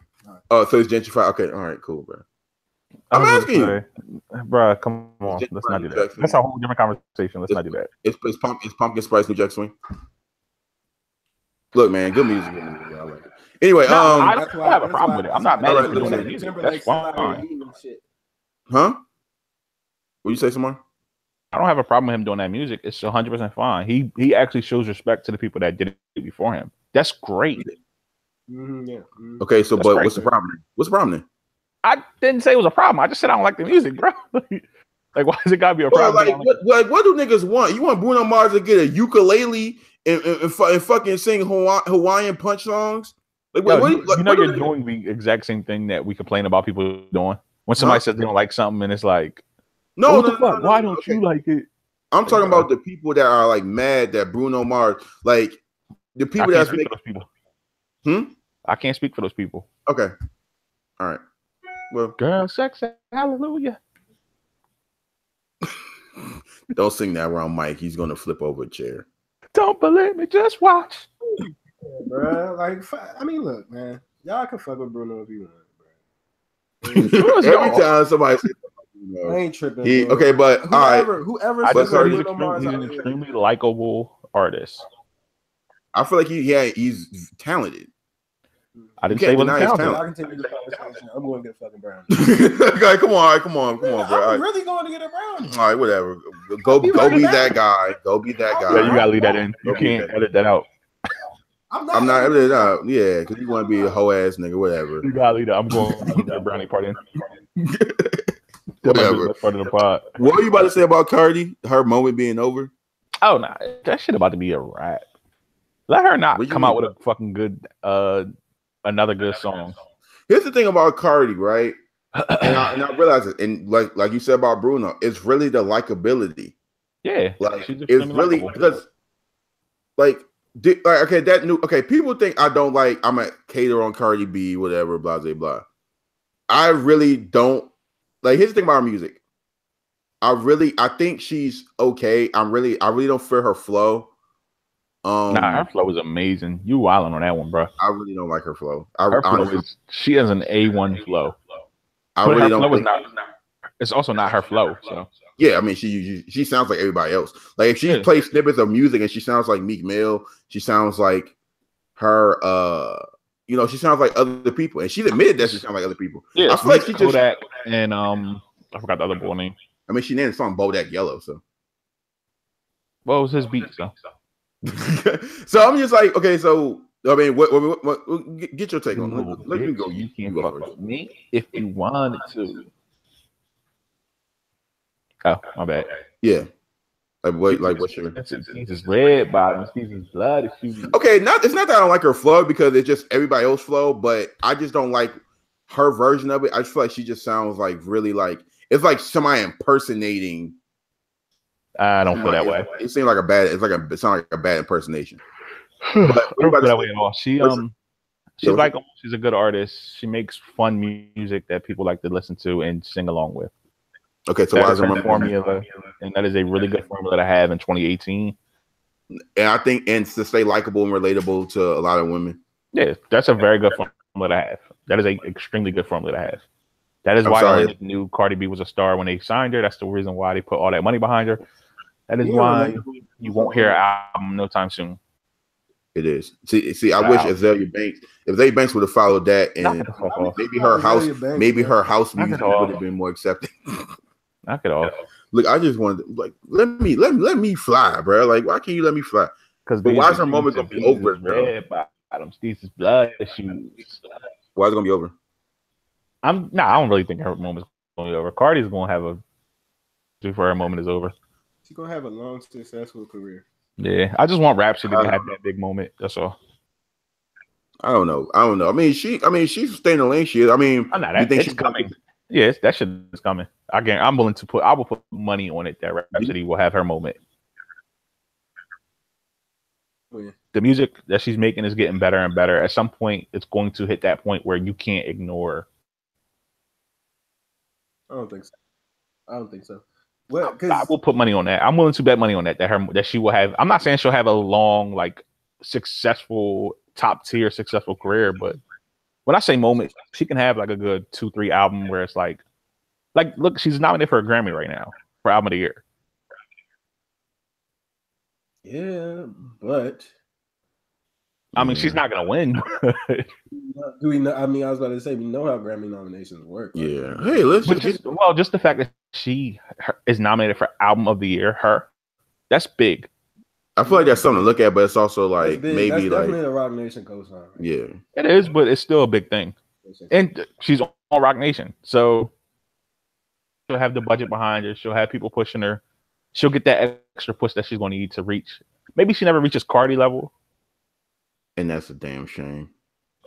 Oh, so it's gentrified. Okay, all right, cool, bro. I'm asking you. Bro, come on. Let's not do that. That's a whole different conversation. Let's not do that. It's Pumpkin Spice New Jack Swing. Look, man, good music. Good music. I like it. Anyway, I That's don't why- have a that's problem why- with it. I'm not mad All at right, you doing listen, that music. Timberlake That's still out here fine. eating and shit. huh? What you say, Samar? I don't have a problem with him doing that music. It's 100% fine. He actually shows respect to the people that did it before him. That's great. Yeah. Mhm. Okay, so That's but great, what's the man. problem? What's the problem then? I didn't say it was a problem. I just said I don't like the music, bro. Like, why does it gotta be a Bro, problem? like, what do niggas want? You want Bruno Mars to get a ukulele and fucking sing Hawaiian punch songs? Like, Yo, what, you know what do you're they- doing the exact same thing that we complain about people doing. When somebody says they don't like something and it's like, No, What no, the fuck? no, Why no, don't okay. you like it? I'm talking about the people that are like mad that Bruno Mars, like the people that's making those people. Hmm? I can't speak for those people. Okay. All right. Well, girl, sex, hallelujah. Don't sing that around Mike. He's gonna flip over a chair. Don't believe me, just watch. Yeah, bro. Like, I mean, look, man. Y'all can fuck with Bruno if you want, bro. Every time somebody says, I ain't tripping. Okay, but whoever I just says heard Bruno Mars, he's an extremely likable artist. I feel like he's talented. I didn't say he wasn't talented. I continue the conversation. I'm going to get fucking brown. Okay, come on, bro. I'm really going to get a brown. All right, whatever. Go be that guy. Go be that guy. Yeah, you gotta leave that in. You can't edit that out. I'm not editing it out. Yeah, because you want to be a hoe ass nigga, whatever. You gotta leave that. I'm going to leave the brownie part in. Whatever. Part of the pod. What were you about to say about Cardi? Her moment being over? Oh nah, that shit about to be a wrap. Let her not come out with a fucking good another good song. Here's the thing about Cardi, right? and I realize it, and like you said about Bruno, it's really the likability. Yeah, like it's really because people think I don't like. I'm a cater on Cardi B, whatever, blah blah blah. I really don't like. Here's the thing about her music. I think she's okay. I really don't fear her flow. Her flow is amazing. You wilding on that one, bro. I really don't like her flow. She has an A1 flow. I really don't. It's also not her flow. So yeah, I mean, she sounds like everybody else. Like if she plays snippets of music and she sounds like Meek Mill, she sounds like her. She sounds like other people, and she's admitted that she sounds like other people. Yeah, I feel like she Kodak and I forgot the other boy name. I mean, she named the song Bodak Yellow. So what was his beat? So I'm just like, okay, so I mean, what get your take on it. Let me go. You can't fuck with me if you wanted to. Oh, my bad. Yeah. What's your Jesus red bottoms, Jesus blood. Okay, it's not that I don't like her flow because it's just everybody else flow, but I just don't like her version of it. I just feel like she just sounds like really like it's like somebody impersonating. I don't feel that way. It seems like it sounds like a bad impersonation. But I don't feel that way at all. She's a good artist. She makes fun music that people like to listen to and sing along with. Okay, so why is her formula? And that is a really good formula to have in 2018. And I think to stay likable and relatable to a lot of women. Yeah, that's a very good formula to have. That is an extremely good formula to have. That is why I knew Cardi B was a star when they signed her. That's the reason why they put all that money behind her. That is why you won't hear an album no time soon. It is. See, I wish Azalea Banks would have followed that, and maybe her house music would have been more accepting. Knock it off. Look, I just wanted let me fly, bro. Like, why can't you let me fly? Because why is her moment gonna be over? Red bottoms, Jesus blood issues. Why is it gonna be over? I don't really think her moment's gonna be over. Cardi's gonna have before her moment is over. She's gonna have a long, successful career. Yeah, I just want Rhapsody to have that big moment. That's all. I don't know. I mean, she's staying in the lane. She is. I mean, you think she's coming? Yes, that shit is coming. I will put money on it that Rhapsody will have her moment. Oh, yeah. The music that she's making is getting better and better. At some point, it's going to hit that point where you can't ignore. I don't think so. Well, I will put money on that. I'm willing to bet money on that she will have. I'm not saying she'll have a long, successful, top tier, successful career, but when I say moment, she can have a good 2-3 album where it's like look, she's nominated for a Grammy right now for album of the year. Yeah, but I mean, she's not gonna win. Do we know? I mean, I was about to say we know how Grammy nominations work. Yeah. Hey, just the fact that she is nominated for album of the year, that's big. I feel like that's something to look at, but it's also maybe that's definitely a Rock Nation cosign. Yeah, it is, but it's still a big thing. And she's on Rock Nation, so she'll have the budget behind her. She'll have people pushing her. She'll get that extra push that she's going to need to reach. Maybe she never reaches Cardi level, and that's a damn shame.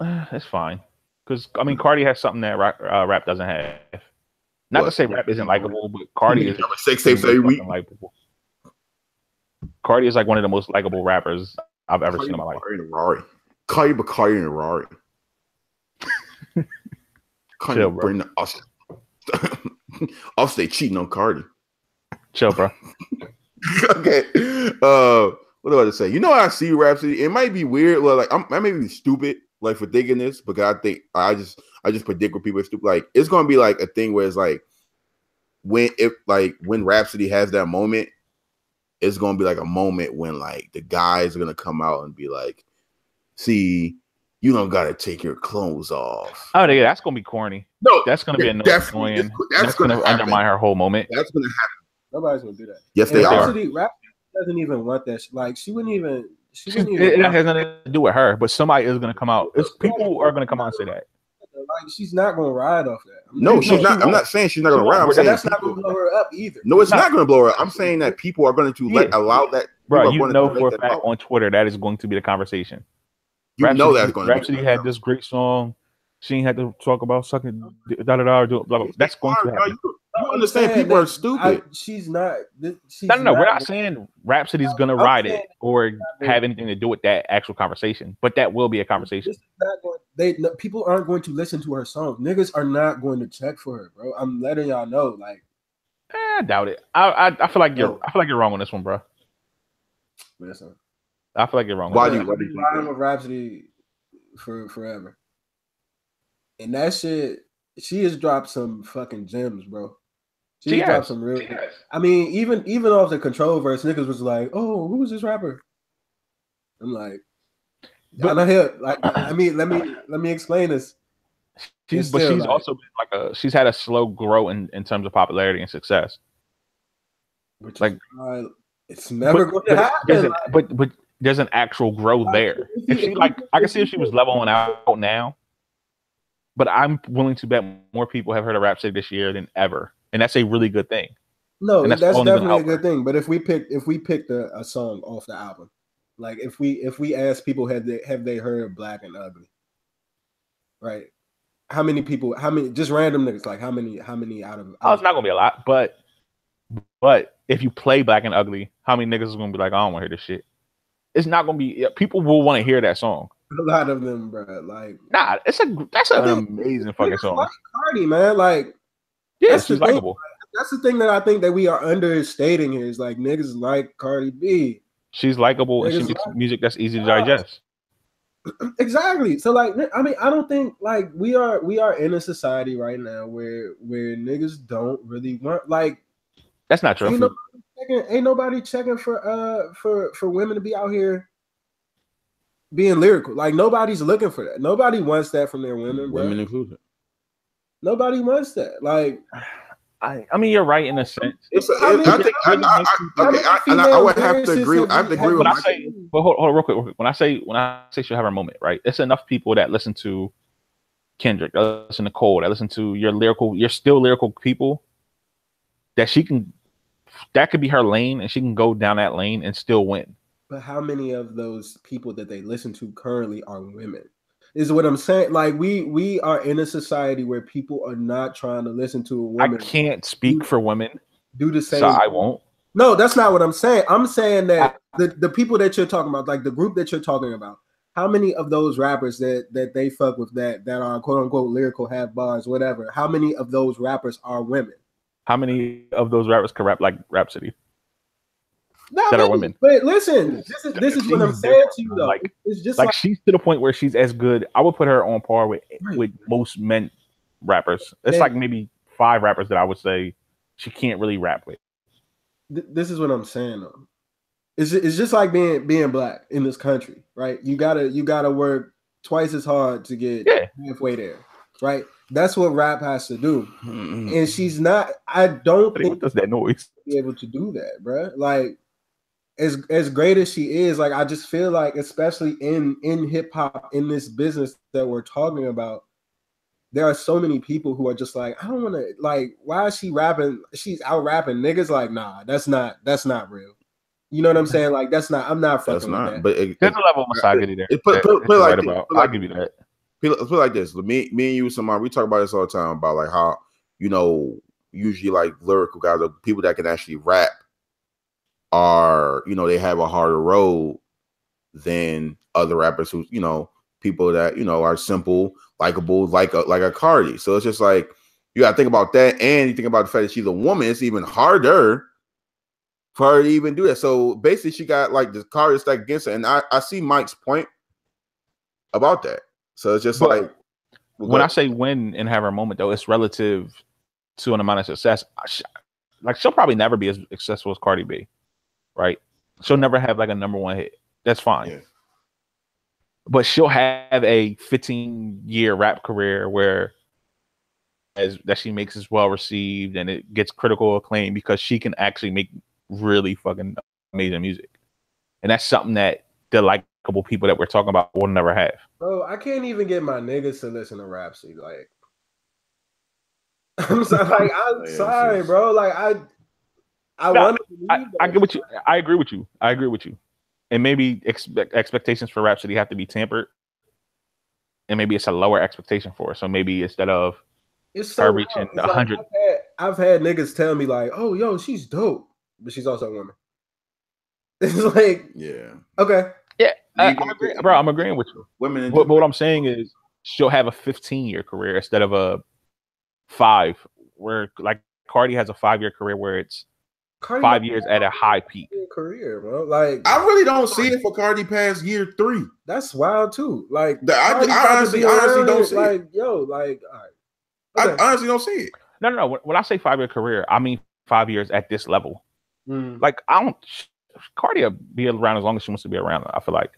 That's fine, because I mean, Cardi has something that rap doesn't have. Not to What? say rap isn't likable, but Cardi is Sex tapes every week. likable. Cardi is like one of the most likable rappers I've ever seen in my life. Cardi Bacardi and Rari. Cardi Chill, bro. bring the Offset cheating on Cardi. Chill, bro. Okay. What do I say? You know what I see Rhapsody? It might be weird. Well, like I may be stupid, like for thinking this, because I think I just predict what people are stupid. Like it's gonna be like a thing where it's like when Rhapsody has that moment, it's gonna be like a moment when like the guys are gonna come out and be like, "See, you don't gotta take your clothes off." Oh, yeah, that's gonna be corny. No, that's gonna be annoying. That's gonna undermine her whole moment. That's gonna happen. Nobody's gonna do that. Yes, they are. Rhapsody doesn't even want that. Like she wouldn't even. It has nothing to do with her, but somebody is gonna come out. People are gonna come out and say that. Like she's not gonna ride off that. No, she's not. I'm not saying she's not gonna ride. I'm saying that's not gonna blow her up either. No, it's not gonna blow her up. I'm saying that people are going to allow that. Bro, you know for a fact on Twitter that is going to be the conversation. You know that's going to be. Rhapsody had this great song. She ain't had to talk about sucking blah blah blah. That's going to happen. You understand people are stupid. She's not. No. We're not saying Rhapsody's gonna ride it or have anything to do with that actual conversation, but that will be a conversation. People aren't going to listen to her songs. Niggas are not going to check for her, bro. I'm letting y'all know. Like, I doubt it. I feel like you're. I feel like you're wrong on this one, bro. Listen, I feel like you're wrong. Why do you riding with Rhapsody for forever? And that shit, she has dropped some fucking gems, bro. She dropped some real. I mean, even off the Control verse, niggas was like, "Oh, who is this rapper?" I'm like, but not here. Like, I mean, let me explain this. She's also been like she's had a slow grow in terms of popularity and success. Which like, it's never going to happen. But there's an actual growth there. If she I can see if she was leveling out now. But I'm willing to bet more people have heard of Rhapsody this year than ever, and that's a really good thing. No, that's definitely a good thing. But if we picked a song off the album, like if we ask people have they heard Black and Ugly, right? How many just random niggas, like how many out of? Oh, it's not gonna be a lot, but if you play Black and Ugly, how many niggas is gonna be like, I don't want to hear this shit? It's not gonna be. People will want to hear that song. A lot of them, bro. Like, nah, that's an amazing fucking song. Like Cardi, man. Like, yeah, she's likable. That's the thing that I think that we are understating here is like niggas like Cardi B. She's likable and she makes music that's easy to digest. Exactly. So like, I mean, I don't think like we are in a society right now where niggas don't really want like. That's not true. Ain't nobody checking for women to be out here being lyrical. Like nobody's looking for that. Nobody wants that from their women. Women included. Nobody wants that. Like, I mean, you're right in a sense. I would have to agree. I have to agree with. But hold on, real quick. When I say she'll have her moment, right? It's enough people that listen to Kendrick, that listen to Cole, that listen to your still lyrical people, that that could be her lane, and she can go down that lane and still win. But how many of those people that they listen to currently are women? Is what I'm saying. Like we are in a society where people are not trying to listen to a woman. I can't speak for women. Do the same. So I won't. No, that's not what I'm saying. I'm saying that the people that you're talking about, like the group that you're talking about, how many of those rappers that they fuck with that are quote unquote lyrical, have bars, whatever, how many of those rappers are women? How many of those rappers can rap like Rhapsody? That are women. But listen, this is what I'm saying to you though. Like, it's just like she's to the point where she's as good. I would put her on par with most men rappers. It's like maybe 5 rappers that I would say she can't really rap with. This is what I'm saying though. It's just like being black in this country, right? You gotta work twice as hard to get halfway there, right? That's what rap has to do. Mm-hmm. And she's not. I don't think what does that noise be able to do that, bro. Like. As great as she is, like I just feel like, especially in hip hop, in this business that we're talking about, there are so many people who are just like, I don't want to. Like, why is she rapping? She's out rapping niggas. Like, nah, that's not real. You know what I'm saying? Like, that's not. I'm not fucking with that. But there's a level of misogyny there. I'll give you that. Put it like this. Me and you, Samar, we talk about this all the time about like how usually like lyrical guys, or people that can actually rap, are, you know, they have a harder road than other rappers who, you know, people that, you know, are simple, likable, like a Cardi. So it's just like you got to think about that, and you think about the fact that she's a woman. It's even harder for her to even do that. So basically, she got like the Cardi stacked against her, and I see Mike's point about that. So it's just like when I say win and have her moment, though, it's relative to an amount of success. Like she'll probably never be as successful as Cardi B, right? She'll never have like a #1 hit. That's fine. Yeah. But she'll have a 15-year rap career where that she makes is well received and it gets critical acclaim because she can actually make really fucking amazing music. And that's something that the likable people that we're talking about will never have. Bro, I can't even get my niggas to listen to Rhapsody. Like, I'm sorry, sorry, bro. Like, I want to. I get what you. I agree with you. I agree with you. And maybe expectations for Rhapsody have to be tempered, and maybe it's a lower expectation for her. So maybe instead of her reaching 100, like I've had niggas tell me like, "Oh, yo, she's dope," but she's also a woman. It's like, yeah, okay, yeah, I'm agreeing with you. Women, but what I'm saying is, she'll have a 15-year career instead of a 5. Where like Cardi has a 5-year career where it's Cardi 5 years at a high peak career, bro. Like, I really don't see it for Cardi past year 3. That's wild too. Like, I honestly don't see like, it. Yo, like, all right. Okay. I honestly don't see it. No. When I say 5-year career, I mean 5 years at this level. Like, Cardi will be around as long as she wants to be around. I feel like,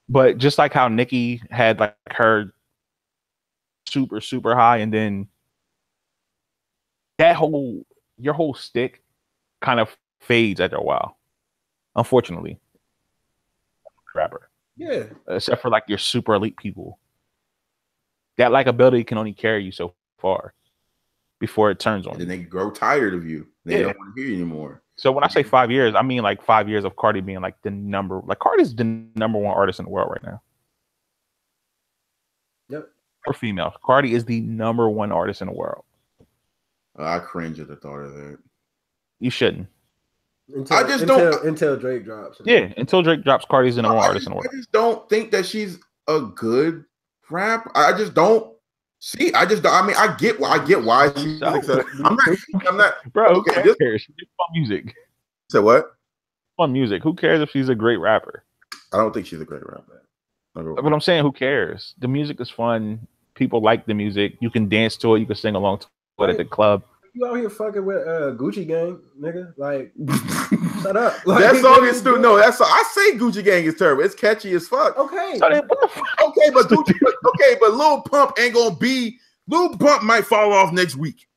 but just like how Nicki had like her super high, and then your whole stick kind of fades after a while, unfortunately. Rapper. Yeah. Except for like your super elite people. That likability can only carry you so far before it turns on you. Then they grow tired of you. They don't want to hear you anymore. So when I say 5 years, I mean like 5 years of Cardi being like Cardi's the #1 artist in the world right now. Yep. Or female. Cardi is the #1 artist in the world. I cringe at the thought of that. You shouldn't. Until Drake drops. Yeah, until Drake drops, Cardi's the #1 artist in the world. I just don't think that she's a good rapper. I just don't see. I mean, I get why she's. I'm not. Bro, okay, who cares? She makes fun music. So what? Fun music. Who cares if she's a great rapper? I don't think she's a great rapper. But I'm saying, who cares? The music is fun. People like the music. You can dance to it. You can sing along to it at the club. You out here fucking with Gucci Gang, nigga? Like, shut up. Like, that song is stupid. No, I say Gucci Gang is terrible. It's catchy as fuck. Okay. So then, what the fuck? Okay, but but Lil Pump ain't gonna be. Lil Pump might fall off next week.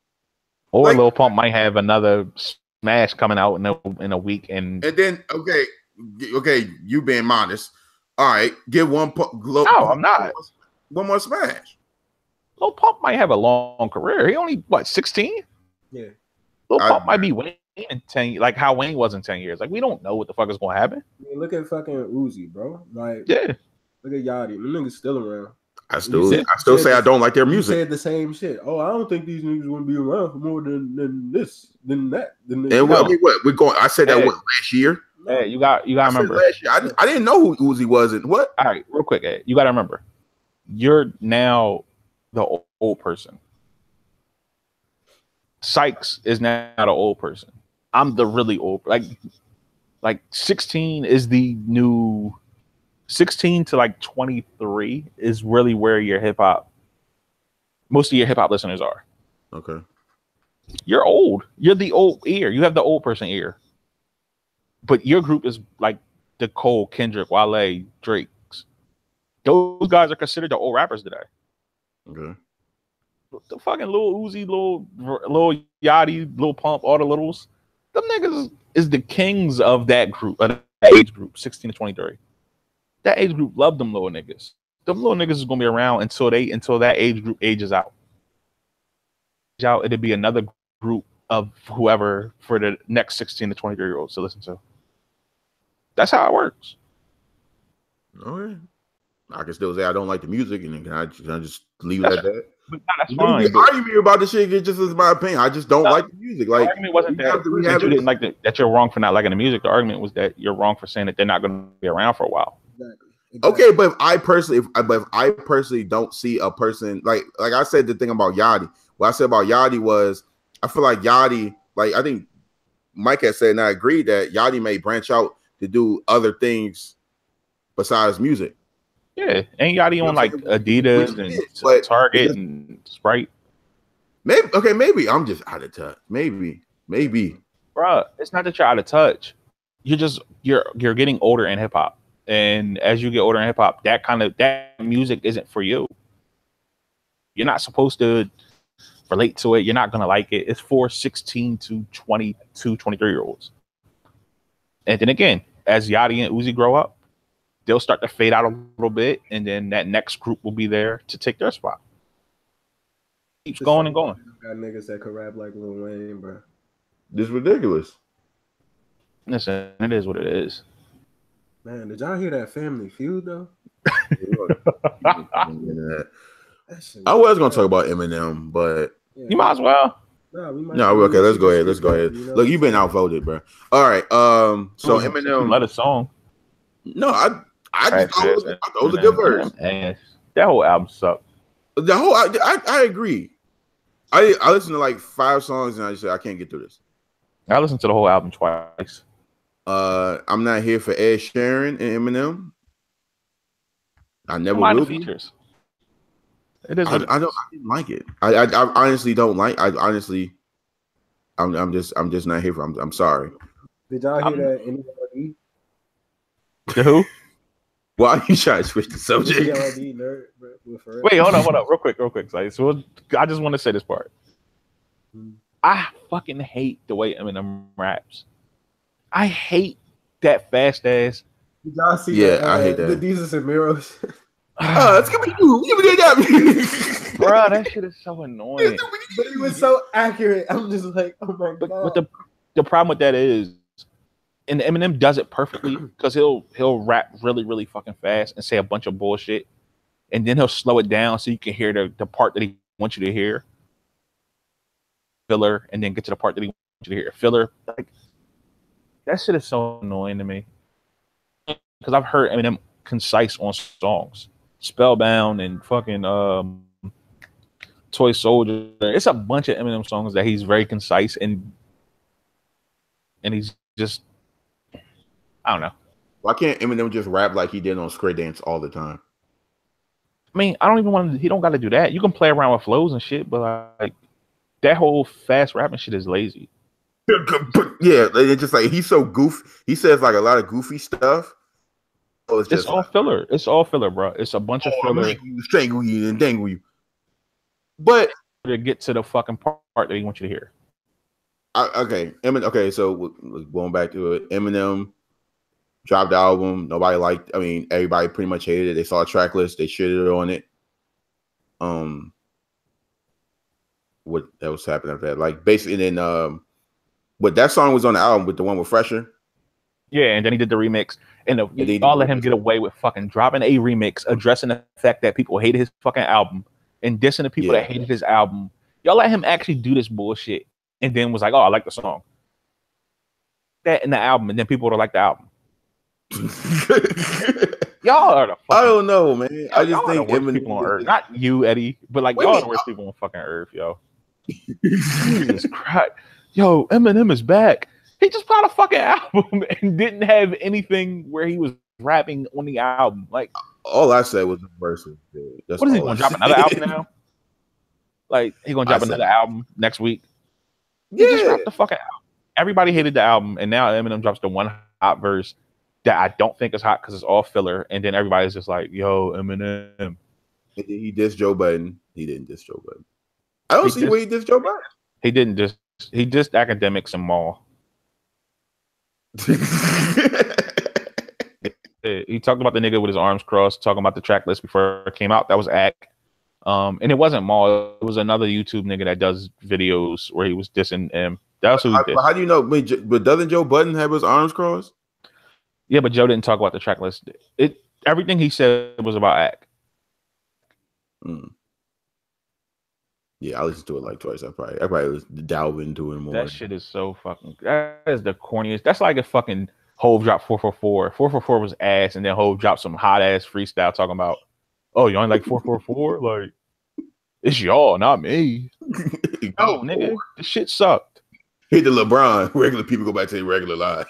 Or like, Lil Pump might have another smash coming out in a week, and then okay, you being modest. All right, give one pump. No, I'm not. One more smash. Lil Pump might have a long career. He only 16? Yeah. Lil Pump might be Wayne in 10, like how Wayne was in 10 years. Like, we don't know what the fuck is going to happen. I mean, look at fucking Uzi, bro. Like, yeah. Look at Yachty. Them niggas still around. I still say I don't like their music. You said the same shit. Oh, I don't think these niggas want to be around for more than this, than that. And what we're going? I said that last year. Yeah, you got to remember. Last year, I didn't know who Uzi was. And what? All right, real quick, you got to remember. You're now the old person. Sykes is now the old person. I'm the really old. Like 16 is the new. 16 to like 23 is really where your hip hop. Most of your hip hop listeners are. Okay. You're old. You're the old ear. You have the old person ear. But your group is like the Cole, Kendrick, Wale, Drake's. Those guys are considered the old rappers today. Okay. The fucking Lil Uzi, Lil Yachty, Lil Pump, all the littles. Them niggas is the kings of that group, of that age group, 16 to 23. That age group love them little niggas. Them little niggas is gonna be around until that age group ages out. It'll be another group of whoever for the next 16 to 23-year-olds to listen to. That's how it works. Okay. I can still say I don't like the music, and then can I just leave it at that? But that's fine. Arguing about the shit, it just is my opinion. I just don't like the music. Like, the argument wasn't that you didn't like that you're wrong for not liking the music. The argument was that you're wrong for saying that they're not going to be around for a while. Exactly. Okay, but if I personally don't see a person like I said the thing about Yachty. What I said about Yachty was I feel like Yachty, like I think Mike had said, and I agreed that Yachty may branch out to do other things besides music. Yeah, ain't Yachty on like Adidas and Target and Sprite? Maybe I'm just out of touch. Maybe, bro. It's not that you're out of touch. You're getting older in hip hop, and as you get older in hip hop, that music isn't for you. You're not supposed to relate to it. You're not gonna like it. It's for 16 to 22, 23-year-olds. And then again, as Yachty and Uzi grow up, they'll start to fade out a little bit, and then that next group will be there to take their spot. Keeps going and going. Got niggas that could rap like Lil Wayne, bro. This is ridiculous. Listen, it is what it is. Man, did y'all hear that Family Feud though? I was gonna talk about Eminem, but you might as well. No, okay, let's go ahead. Look, you've been outvoted, bro. All right. So Eminem, let a song. No, I thought it was a good verse. And that whole album sucked. The whole I agree. I listened to like 5 songs and I just said I can't get through this. I listened to the whole album twice. I'm not here for Ed Sheeran and Eminem. I never will be. Features. It is. I didn't like it. I honestly don't like. I'm just not here for. I'm sorry. Did y'all hear that NLRD? Who? Why are you trying to switch the subject? Wait, hold on, real quick. So I just want to say this part. I fucking hate the way Eminem raps. I hate that fast ass. Did y'all see? Yeah, I hate that. The Jesus and Miros. It's gonna be you. Give me that. Bro, that shit is so annoying. But he was so accurate. I'm just like, oh my god. But the problem with that is, and Eminem does it perfectly because he'll rap really, really fucking fast and say a bunch of bullshit, and then he'll slow it down so you can hear the part that he wants you to hear. Filler, and then get to the part that he wants you to hear. Filler, like that shit is so annoying to me because I've heard Eminem concise on songs, Spellbound and fucking Toy Soldier. It's a bunch of Eminem songs that he's very concise and he's just. I don't know. Why can't Eminem just rap like he did on Square Dance all the time? I mean, I don't even want to. He don't got to do that. You can play around with flows and shit, but like that whole fast rapping shit is lazy. Yeah, it's just like he's so goofy. He says like a lot of goofy stuff. So it's all filler. It's all filler, bro. It's a bunch of filler. Strangle you and dangle you. But to get to the fucking part that he wants you to hear. Okay, okay. So going back to it, Eminem dropped the album. Nobody liked. I mean, everybody pretty much hated it. They saw a track list. They shitted on it. What that was happening after that? Like basically, and then but that song was on the album with the one with Fresher. Yeah, and then he did the remix, and y'all let him get away with fucking dropping a remix, addressing the fact that people hated his fucking album and dissing the people that hated his album. Y'all let him actually do this bullshit, and then was like, "Oh, I like the song." That in the album, and then people would have liked the album. Y'all are the fucking, I don't know, man. I just think Eminem people on earth. Not you, Eddie, but like y'all are the worst people on fucking earth, yo. Jesus Christ. Yo, Eminem is back. He just put out a fucking album and didn't have anything where he was rapping on the album. Like all I said was the verse. What is he going to drop another album now? Like he going to drop another album next week? Yeah, he just dropped the fucking album. Everybody hated the album, and now Eminem drops the one hot verse that I don't think is hot because it's all filler. And then everybody's just like, "Yo, Eminem." He dissed Joe Budden. He didn't diss Joe Budden. I don't see where he dissed Joe Budden. He didn't diss. He dissed Academics and Maul. He talked about the nigga with his arms crossed, talking about the track list before it came out. That was Ack. And it wasn't Maul. It was another YouTube nigga that does videos where he was dissing him. That's who he dissed. How do you know? But doesn't Joe Budden have his arms crossed? Yeah, but Joe didn't talk about the track list. everything he said was about act. Yeah, I listened to it like twice. I probably delve into it more. That shit is so fucking. That is the corniest. That's like a fucking Hove dropped 444. 444 was ass, and then Hove dropped some hot ass freestyle talking about, oh, you only like 444? Like, it's y'all, not me. Oh, nigga, the shit sucked. Hit the LeBron. Regular people go back to their regular lives.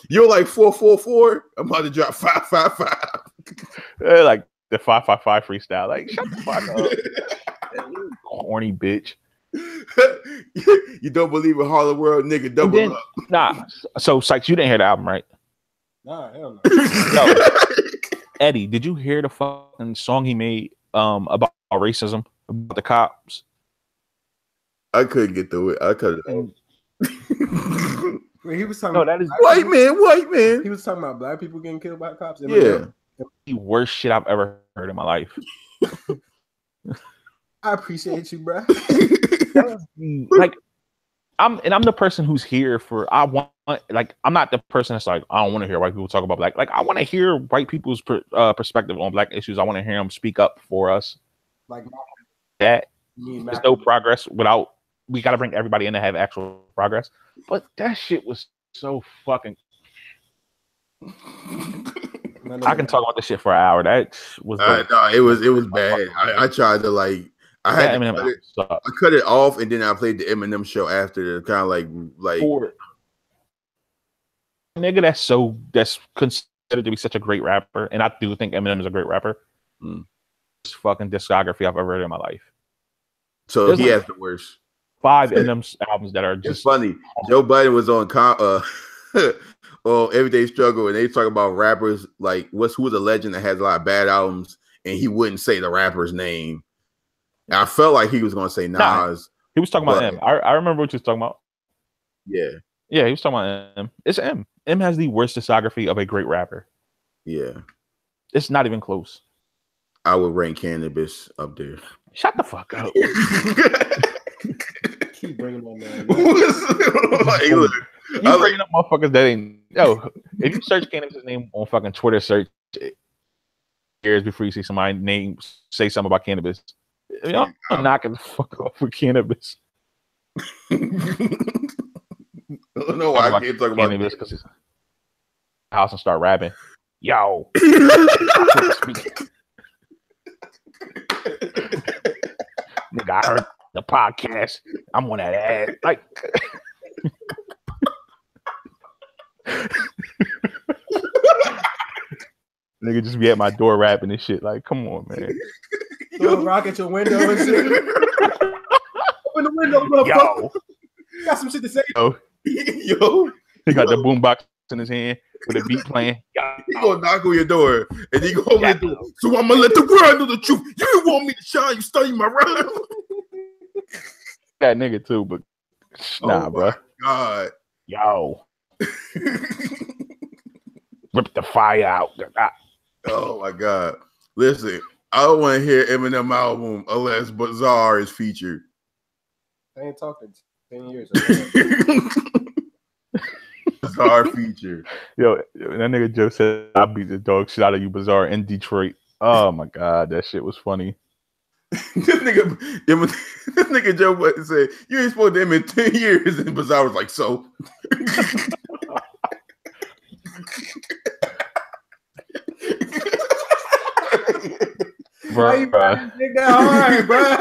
You're like 444. I'm about to drop 555. Like the 555 freestyle. Like, shut the fuck up, you corny bitch. You don't believe in Harlem World, nigga? Double up. Nah. So, Sykes, you didn't hear the album, right? Nah, hell no. No. Eddie, did you hear the fucking song he made about racism, about the cops? I couldn't get through it. I couldn't. Wait, he was talking. No, that is white man. He was talking about black people getting killed by cops. Yeah, the worst shit I've ever heard in my life. I appreciate you, bro. Like, I'm the person who's here for. I want, like, I'm not the person that's like, I don't want to hear white people talk about black. Like, I want to hear white people's perspective on black issues. I want to hear them speak up for us. Like that. There's no progress without. We got to bring everybody in to have actual progress. But that shit was so fucking. I can talk about this shit for an hour. That was. No, it was bad. I tried to like. I had to cut it off, and then I played the Eminem show after to kind of like nigga. That's considered to be such a great rapper, and I do think Eminem is a great rapper. It's fucking discography I've ever heard in my life. So there's he has the worst. 5 Eminem albums that are just it's funny. Joe Budden was on Everyday Struggle, and they talk about rappers like who was a legend that has a lot of bad albums, and he wouldn't say the rapper's name. And I felt like he was going to say Nas. Nah, he was talking about M. I remember what you was talking about. Yeah, he was talking about M. It's M. M has the worst discography of a great rapper. Yeah, it's not even close. I would rank Cannabis up there. Shut the fuck up. Keep bringing on man. You bringing up motherfuckers that ain't. Yo, if you search Cannabis' name on fucking Twitter, search years before you see somebody name say something about Cannabis. Y'all knocking the fuck off with Cannabis. I don't know why I can't talk about Cannabis because he's house and start rapping. Yo. Nigga, I heard the podcast. I'm on that ass. Like, nigga just be at my door rapping and shit. Like, come on, man. Throw a rock at your window and shit. Open the window, motherfucker. You got some shit to say. Yo. He got the boombox in his hand with a beat playing. He gonna knock on your door and he gonna so I'm gonna let the world know the truth. You didn't want me to shine, you study my rhyme. That nigga too, but nah, bro. God. Yo. Rip the fire out. Oh my God. Listen, I don't want to hear Eminem album unless Bizarre is featured. I ain't talking 10 years. Bizarre feature. Yo, that nigga Joe said I beat the dog shit out of you, Bizarre, in Detroit. Oh my God, that shit was funny. This nigga Joe Budden said, you ain't supposed to him in 10 years. And Bizarre was like, so. Why you think that hard, bro?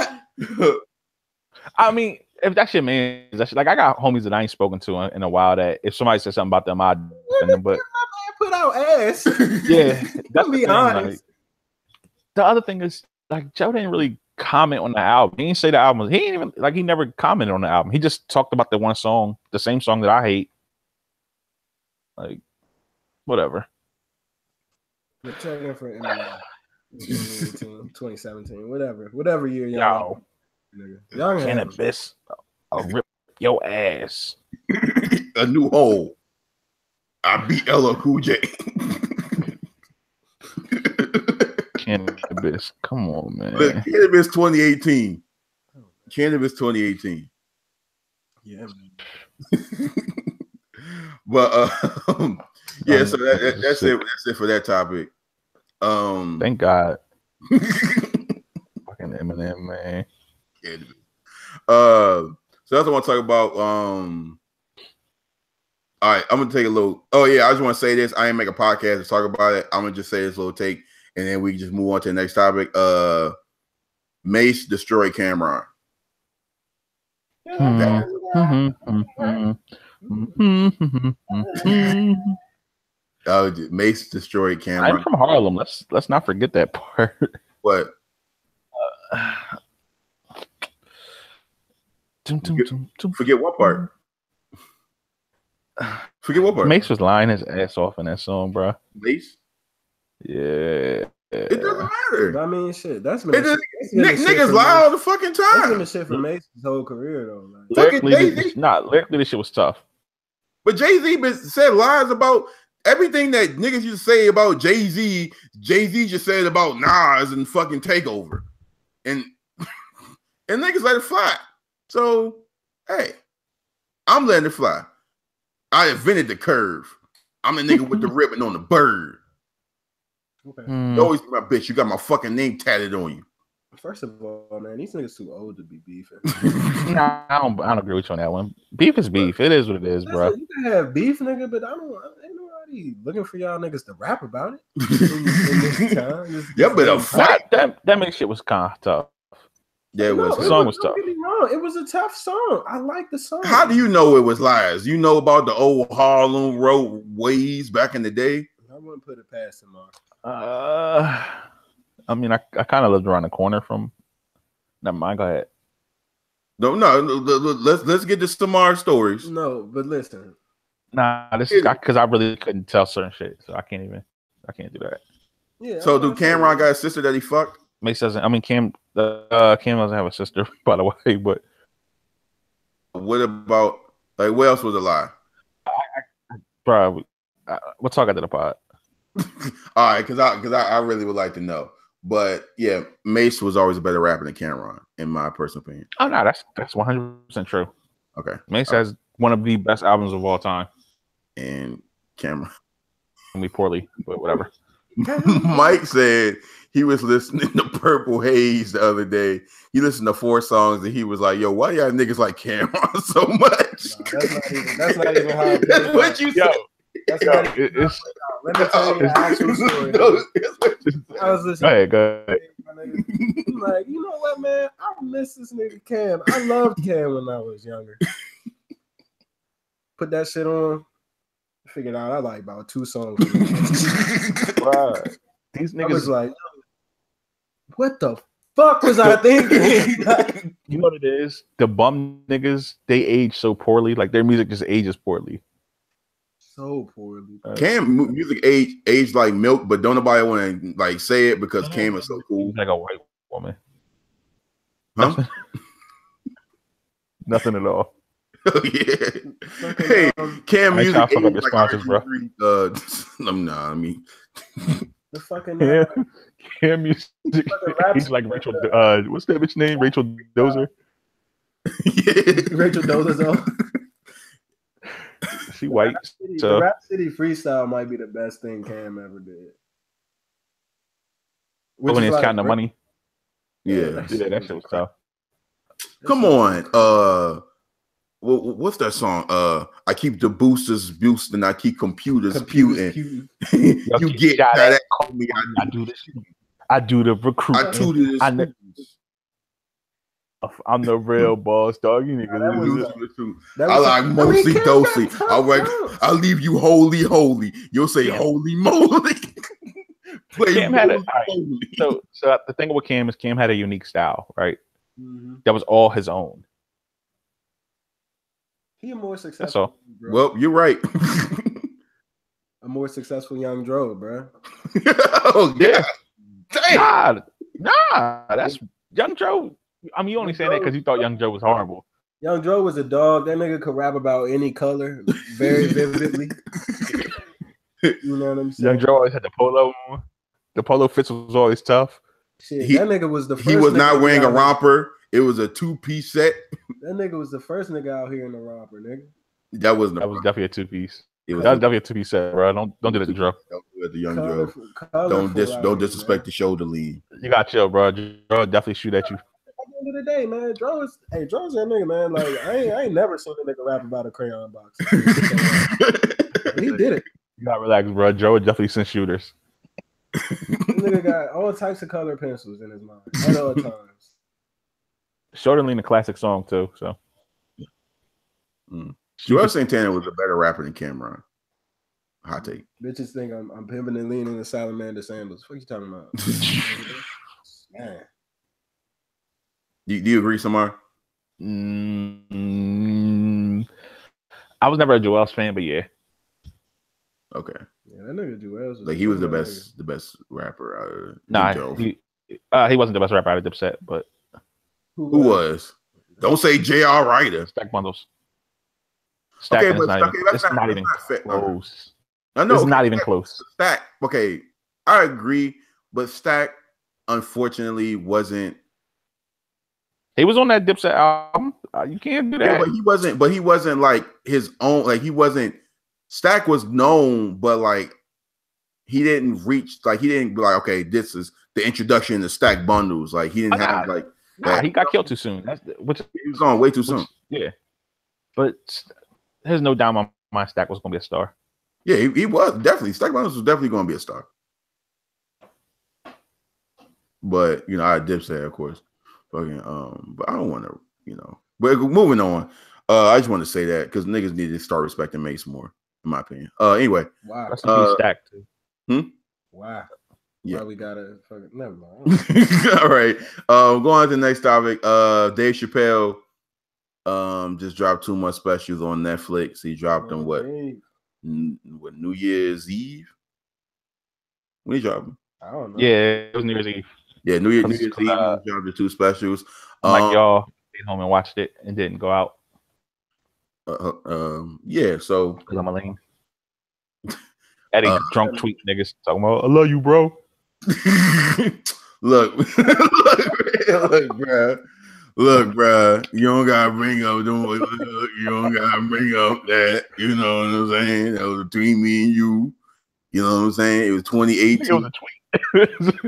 I mean, if that shit means that shit, like I got homies that I ain't spoken to in a while that if somebody said something about them, I'd defend them. But put out ass. Yeah, that's be honest. Like, the other thing is like Joe didn't really comment on the album. He didn't say the album. He ain't even like he never commented on the album. He just talked about the one song, the same song that I hate. Like, whatever. We're checking for Eminem. 2017, whatever year y'all. Y'all Cannabis, I'll rip your ass. A new hole. I beat LL Cool J. Cannabis, come on, man. Look, Cannabis 2018. Cannabis 2018. Yeah. But yeah, so that's it. That's it for that topic. Thank God. Fucking Eminem, man. So that's what I want to talk about. All right, I'm gonna take a little. Oh yeah, I just want to say this. I ain't make a podcast to talk about it. I'm gonna just say this little take, and then we can just move on to the next topic. Mace destroyed Cameron. Mace destroyed Cameron. I'm from Harlem. Let's not forget that part. What? Forget what part? Forget what part? Mace was lying his ass off in that song, bro. Mace? Yeah. It doesn't matter. I mean, shit. That's been niggas lie all the fucking time. That's been the shit for Mace's whole career, though. Lyrically, this shit was tough. But Jay-Z said lies about everything that niggas used to say about Jay-Z. Jay-Z just said about Nas and fucking Takeover, and niggas let it fly. So hey, I'm letting it fly. I invented the curve. I'm the nigga with the ribbon on the bird. Okay. You always be my bitch. You got my fucking name tatted on you. First of all, man, these niggas too old to be beefing. Nah, I don't agree with you on that one. Beef is beef. It is what it is, bro. You can have beef, nigga, but ain't nobody looking for y'all niggas to rap about it. Yeah, but a fight. That makes shit was kind of tough. Yeah, it was. The song was tough. Don't get me wrong. It was a tough song. I like the song. How do you know it was lies? You know about the old Harlem roadways back in the day? I wouldn't put it past him, Mark. I mean, I kind of lived around the corner from. Never mind. Go ahead. No. Let's get to Samar stories. No, but listen. Nah, this is because I really couldn't tell certain shit, so I can't do that. Yeah. So, do Cameron got a sister that he fucked? Mace doesn't. I mean, Cam doesn't have a sister, by the way. But what about what else was a lie? Bro, we'll talk after the pod. All right, because I really would like to know. But yeah, Mace was always a better rapper than Cameron, in my personal opinion. Oh no, that's 100% true. Okay, Mace has one of the best albums of all time, and Cameron. Me poorly, but whatever. Mike said he was listening to Purple Haze the other day. He listened to 4 songs and he was like, "Yo, why y'all niggas like Cameron so much?" That's not even how. That's what you said. That's not even. Let me tell you the actual story. I was listening. Go ahead. I'm like, you know what, man? I miss this nigga Cam. I loved Cam when I was younger. Put that shit on. Figured out I like about 2 songs. Wow. These niggas I was like, what the fuck was I thinking? You know what it is? The bum niggas, they age so poorly. Like their music just ages poorly. So poorly. Cam music aged like milk, but don't nobody want to like say it because Cam is so cool. Like a white woman. Huh? Nothing at all. Oh, yeah. Hey, Cam music. Fuck up your sponsors, bro. I mean, the fucking Cam music. He's like Rachel. What's that bitch name? Rachel Dozer. Yeah. Rachel Dozer. She white. The Rap City freestyle might be the best thing Cam ever did. When he's counting the money. Yeah, that shit was tough. Come on, what's that song? I keep the boosters boosting, I keep computers puting. You get that? Call me. I do this. I do the recruit. I do this. I'm the real boss, dog. You niggas. I like mostly dosey. I'll leave you holy. You'll say holy moly. Cam had it. Right. So the thing with Cam is Cam had a unique style, right? Mm-hmm. That was all his own. He a more successful. Well, you're right. A more successful Young Dro, bro. Oh yeah. Damn. Nah, that's Young Dro. I mean, you only saying that because you thought Young Dro was horrible. Young Dro was a dog. That nigga could rap about any color very vividly. You know what I'm saying? Young Dro always had the polo on. The polo fits was always tough. Shit, that nigga was the first. He was not wearing a romper. It was a 2-piece set. That nigga was the first nigga out here in the romper, nigga. That was definitely a 2-piece. It was That's definitely to be said, bro. Don't do that to Dro. Don't do it to young Joe. Colorful Don't disrespect the shoulder lead. You got chill, bro. Dro definitely shoot at you. At the end of the day, man, Dro's that nigga, man. Like I ain't never seen a nigga rap about a crayon box. He did it. You got relax, bro. Dro would definitely send shooters. This nigga got all types of color pencils in his mind at all times. Shoulder Lean, a classic song too. So, Joel Santana was a better rapper than Cameron. Hot take. Bitches think I'm pimping and leaning in salamander sandals. What you talking about? Man. Do you agree, Samar? I was never a Joel's fan, but yeah. Okay. Yeah, that nigga Joel's was like he was the best rapper. He wasn't the best rapper out of Dipset, but who was? Don't say J.R. Ryder. Stack Bundles. Okay, but it's not even close. I know it's not even close. Stack. Okay, I agree, but Stack unfortunately wasn't. He was on that Dipset album. You can't do that. Yeah, but he wasn't like his own. Like he wasn't. Stack was known, but like he didn't reach. Like he didn't be like, okay, this is the introduction to Stack Bundles. Like he didn't have like. He got killed too soon. He was on way too soon. Yeah, but there's no doubt my Stack was going to be a star. Yeah, he was definitely. Stack Bundles was definitely going to be a star. But I Dipset, of course. Fucking but I don't want to, But moving on. I just want to say that because niggas need to start respecting Mace more, in my opinion. Anyway. Wow. That's a Stack too. Wow. Yeah. Well, we gotta fucking never mind. All right. Going on to the next topic. Dave Chappelle just dropped 2 more specials on Netflix. He dropped them New Year's Eve? When he dropped them? I don't know. Yeah, it was New Year's Eve. Yeah, New Year's Eve. He dropped the 2 specials. Like y'all stayed home and watched it and didn't go out. Yeah, so because I'm a lame. Eddie drunk tweet niggas talking about I love you, bro. look, bro. You don't gotta bring up you don't gotta bring up that. You know what I'm saying? That was between me and you. You know what I'm saying? It was 2018. It was a tweet.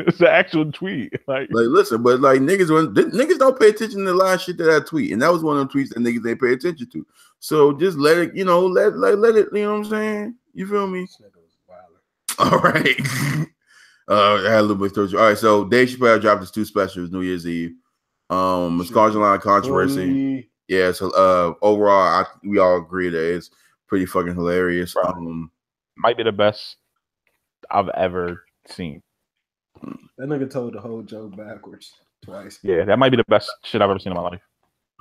It's an actual tweet. Like listen, but like niggas don't pay attention to the last shit that I tweet, and that was one of them tweets that niggas they pay attention to. So just let it, let it. You know what I'm saying? You feel me? All right. I had a little bit of all right. So Dave Chappelle dropped his 2 specials New Year's Eve. It's causing a lot of controversy. Yeah. So overall, we all agree that it's pretty fucking hilarious. Might be the best I've ever seen. That nigga told the whole joke backwards twice. Yeah, that might be the best shit I've ever seen in my life.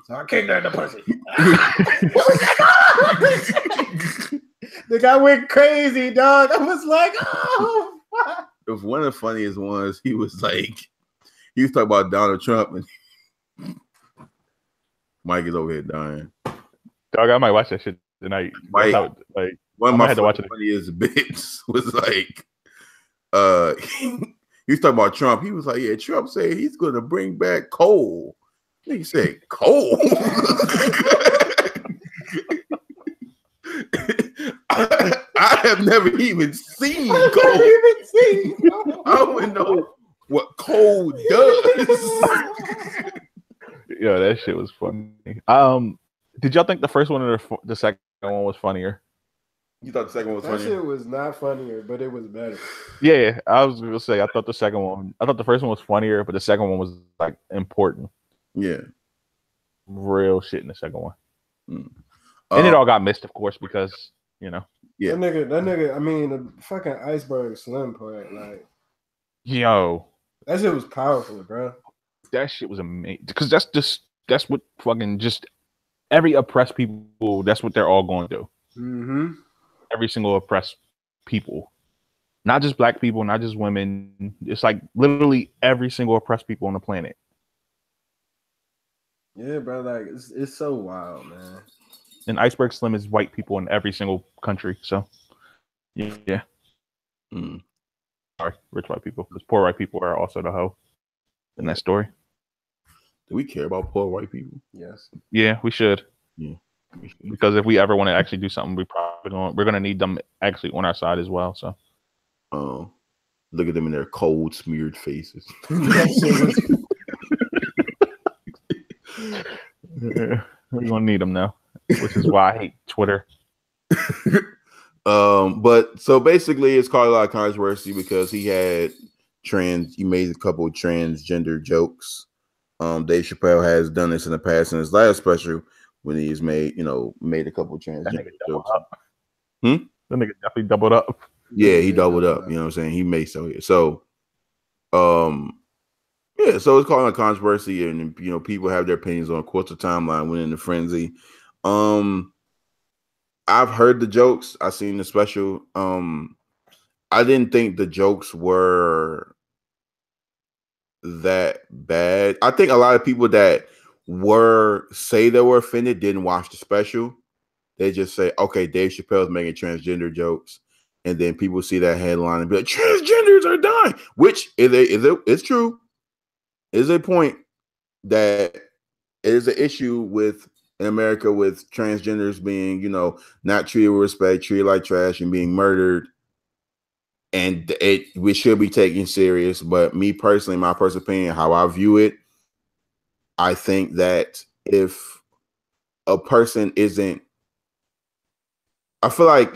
So I kicked her in the pussy. The guy went crazy, dog. I was like, oh, fuck. It was one of the funniest ones. He was talking about Donald Trump, and Mike is over here dying. Dog, I might watch that shit tonight. Mike, one of my funniest bits was like, he was talking about Trump. He was like, yeah, Trump said he's going to bring back coal. He said, coal? I have never even seen coal. I don't even know what coal does. Yeah, that shit was funny. Did y'all think the first one or the second one was funnier? You thought the second one was funnier? That shit was not funnier, but it was better. Yeah, I was gonna say I thought the first one was funnier, but the second one was like important. Yeah. Real shit in the second one. And it all got missed, of course, because Yeah. That nigga, I mean the fucking Iceberg Slim part, like yo. That shit was powerful, bro. That shit was amazing. Because that's what fucking just every oppressed people, that's what they're all going to do. Mm-hmm. Every single oppressed people. Not just black people, not just women. It's like literally every single oppressed people on the planet. Yeah, bro, like it's so wild, man. And Iceberg Slim is white people in every single country. So yeah. Sorry, rich white people. Because poor white people are also the hoe in that story. Do we care about poor white people? Yes. Yeah, we should. Yeah. because if we ever want to actually do something, we're gonna need them actually on our side as well. So, look at them in their cold, smeared faces. We're gonna need them now, which is why I hate Twitter. But so basically, it's caused a lot of controversy because he made a couple of transgender jokes. Dave Chappelle has done this in the past in his last special when he's made a couple of transgender jokes. The nigga definitely doubled up. Yeah, he doubled up. You know what I'm saying? He made so yeah, so it's causing a controversy, and people have their opinions on. Of course, the timeline went into frenzy. I've heard the jokes. I've seen the special. I didn't think the jokes were that bad. I think a lot of people that say they were offended didn't watch the special. They just say, okay, Dave Chappelle's making transgender jokes. And then people see that headline and be like, transgenders are dying, which it's true. It is a point that it is an issue in America with transgenders being, not treated with respect, treated like trash, and being murdered. And we should be taken serious. But me personally, my personal opinion, how I view it, I think that if a person isn't, I feel like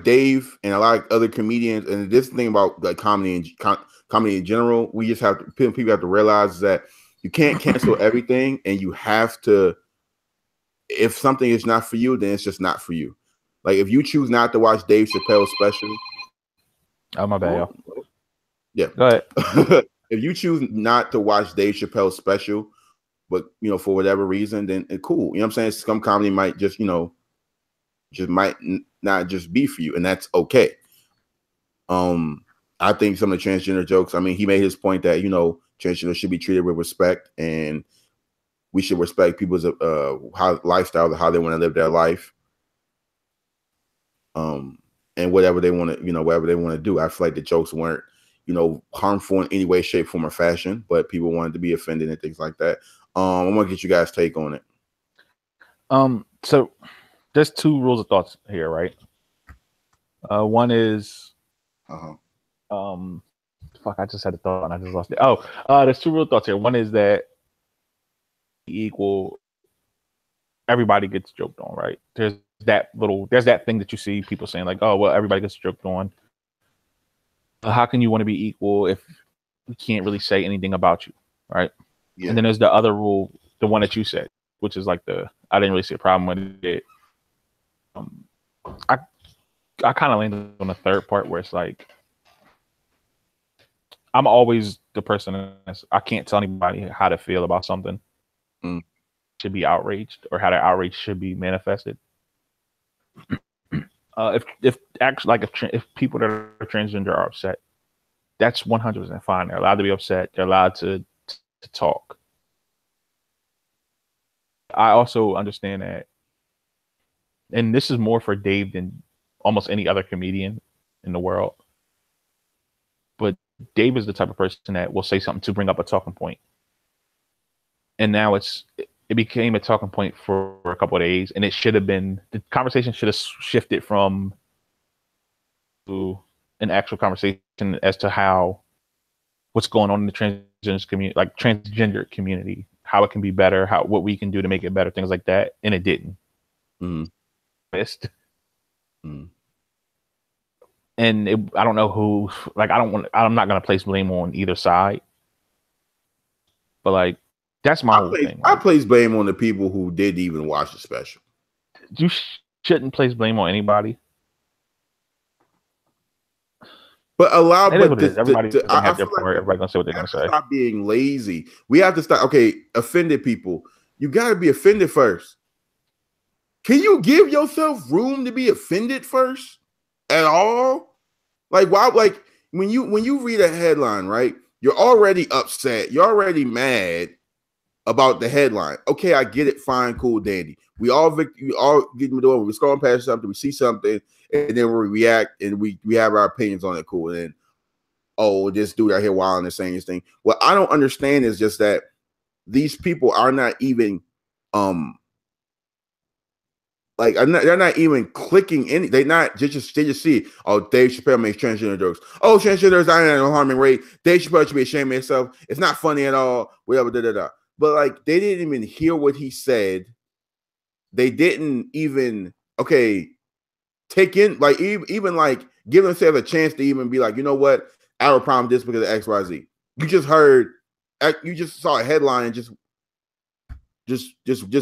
Dave and a lot of other comedians, and this thing about like comedy in general, we just have to, people have to realize that you can't cancel everything, and you have to, if something is not for you, then it's just not for you. Like if you choose not to watch Dave Chappelle's special. Oh, my bad, y'all. Yeah. Go ahead. If you choose not to watch Dave Chappelle's special, but for whatever reason, then cool. You know what I'm saying? Some comedy might just might not just be for you, and that's okay. I think some of the transgender jokes, he made his point that transgender should be treated with respect, and we should respect people's lifestyle, how they want to live their life, and whatever they want to do. I feel like the jokes weren't harmful in any way, shape, form, or fashion, but people wanted to be offended and things like that. I want to get you guys' take on it. So there's two rules of thoughts here, right? One is, I just had a thought and I just lost it. There's two real thoughts here. One is that equal, everybody gets joked on, right? There's that thing that you see people saying like, oh, well, everybody gets joked on. How can you want to be equal if we can't really say anything about you, right? Yeah. And then there's the other rule, the one that you said, which is like I didn't really see a problem with it. I kind of landed on the third part where it's like, I'm always the person I can't tell anybody how to feel about something. Should be outraged, or how their outrage should be manifested. If people that are transgender are upset, that's 100% fine. They're allowed to be upset. They're allowed to talk. I also understand that, and this is more for Dave than almost any other comedian in the world. But Dave is the type of person that will say something to bring up a talking point. And now it became a talking point for a couple of days, and the conversation should have shifted from to an actual conversation as to what's going on in the transgender community, like transgender community, how it can be better, what we can do to make it better, things like that. And it didn't. Missed. And I don't know who, I'm not going to place blame on either side, but like, that's my whole thing. I place blame on the people who didn't even watch the special. You shouldn't place blame on anybody. But everybody have their part. Everybody gonna say what they're gonna say. Stop being lazy. We have to stop. Okay, offended people. You got to be offended first. Can you give yourself room to be offended first at all? Like why? Like when you read a headline, right? You're already upset. You're already mad about the headline. Okay, I get it. Fine, cool, dandy. We all get in the door. We're scrolling past something. We see something, and then we react, and we have our opinions on it. Cool. And then, this dude out here wilding and saying this thing. What I don't understand is just that these people are not even Like they're not even clicking any. They just see. Oh, Dave Chappelle makes transgender jokes. Oh, transgenders are in an alarming rate. Dave Chappelle should be ashamed of himself. It's not funny at all. Whatever. Da da da. But like they didn't even hear what he said. They didn't even take in like even like give themselves a chance to even be like, you know what? I have a problem with this because of X Y Z. You just saw a headline and just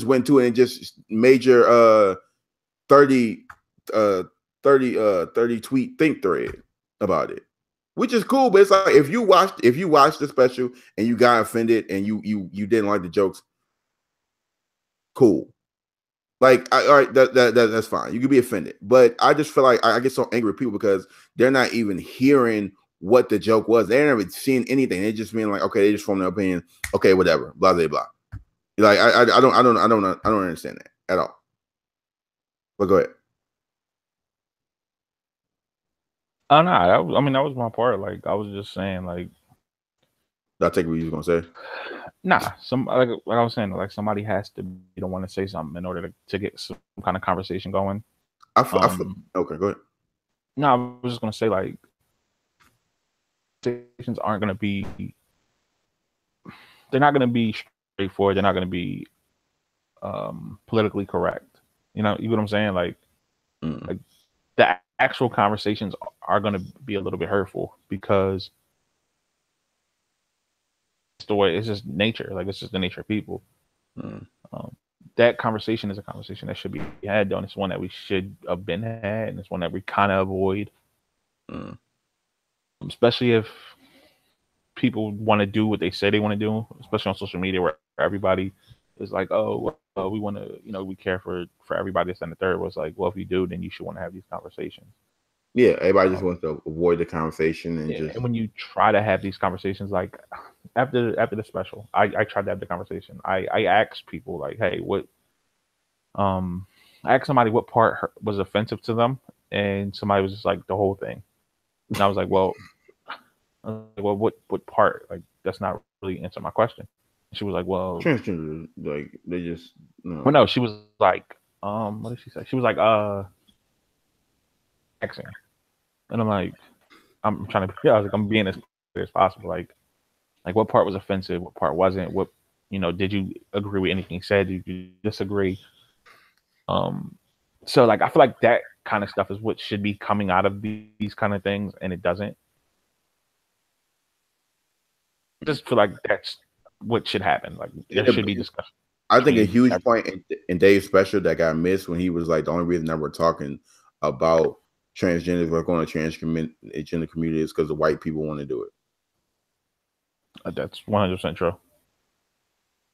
went to it and just major 30 tweet think thread about it, which is cool. But it's like if you watched the special and you got offended and you didn't like the jokes, cool. Like all right, that's fine. You can be offended, but I just feel like I get so angry with people because they're not even hearing what the joke was. They're never seeing anything. They're just being like, okay, they just form their opinion. Okay, whatever. Blah blah blah. Like I don't understand that at all. But go ahead. Oh no, that was my part. Like I was just saying, like, I take what you was gonna say. Nah, like I was saying, like somebody has to be the one to say something in order to get some kind of conversation going. Okay, go ahead. No, I was just gonna say like conversations aren't gonna be. They're not gonna be straightforward. They're not gonna be politically correct. You know what I'm saying? Like, like the actual conversations are gonna be a little bit hurtful because the way it's just nature. Like it's just the nature of people. That conversation is a conversation that should be had, though. And it's one that we should have been had, and it's one that we kind of avoid. Especially if people want to do what they say they want to do, especially on social media where everybody is like, oh, well, we want to, we care for everybody that's in the third. Was like, well, if you do, then you should want to have these conversations. Yeah, everybody just wants to avoid the conversation and when you try to have these conversations, like after the special, I tried to have the conversation. I asked people like, hey, what? I asked somebody what part was offensive to them, and somebody was just like the whole thing. And I was like, well, what part? Like that's not really answer my question. She was like, well, transgender, like they just no. Well, no, she was like, what did she say? She was like, accent. And I'm like, I'm trying to I was like, I'm being as clear as possible. Like what part was offensive? What part wasn't? What, did you agree with anything he said? Did you disagree? So like, I feel like that kind of stuff is what should be coming out of these kind of things, and it doesn't. I just feel like that's what should happen. Like there should be discussion. I think a huge point in Dave's special that got missed when he was like, the only reason that we're talking about transgenders, we're going to transgender community is because the white people want to do it. That's 100% true.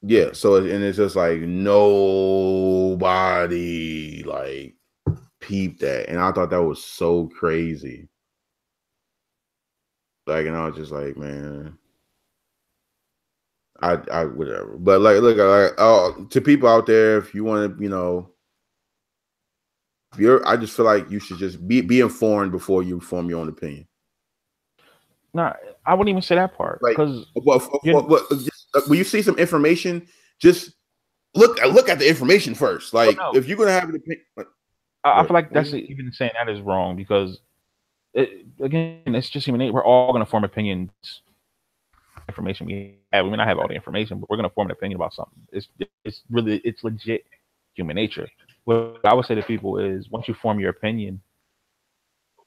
Yeah, so and it's just like nobody like peeped that, and I thought that was so crazy. Like, and I was just like, man, I whatever. But like, look, to people out there, if you want to, I just feel like you should just be informed before you form your own opinion. No, I wouldn't even say that part because when you see some information, just look at the information first. Like if you're gonna have an opinion, I feel like that's even saying that is wrong because it's just human nature. We're all gonna form opinions. Information we may not have all the information, but we're gonna form an opinion about something. It's legit human nature. What I would say to people is once you form your opinion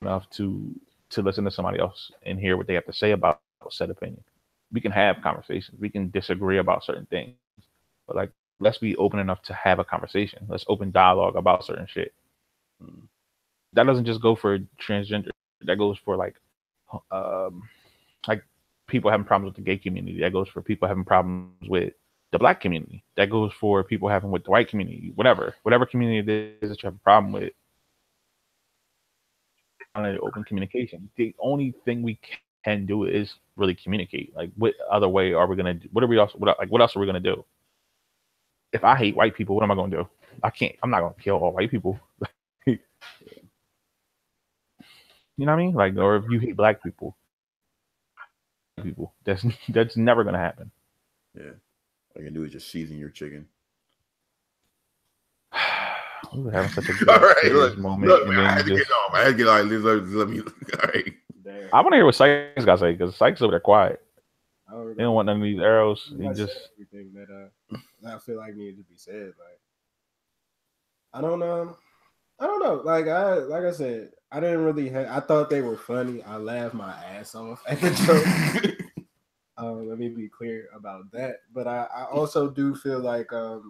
enough to listen to somebody else and hear what they have to say about said opinion. We can have conversations. We can disagree about certain things, but like, let's be open enough to have a conversation. Let's open dialogue about certain shit. That doesn't just go for transgender. That goes for like people having problems with the gay community. That goes for people having problems with the black community. That goes for people having with the white community. Whatever community it is that you have a problem with. Open communication. The only thing we can do is really communicate. Like, what other way are we gonna do? What else are we gonna do? If I hate white people, what am I gonna do? I'm not gonna kill all white people. You know what I mean? Like, or if you hate black people, that's never gonna happen. Yeah, all you can do is just season your chicken. We were having such a good All right, serious look, moment. look, And man, I then had to just, get off. I had to get off. Let me. All right. Damn. I want to hear what Sykes got to say because Sykes over there quiet. I don't He don't want none of these arrows. He I just said everything that I feel like needed to be said. Like I don't know. Like I said, I didn't really. I thought they were funny. I laughed my ass off at the joke. Let me be clear about that. But I also do feel like if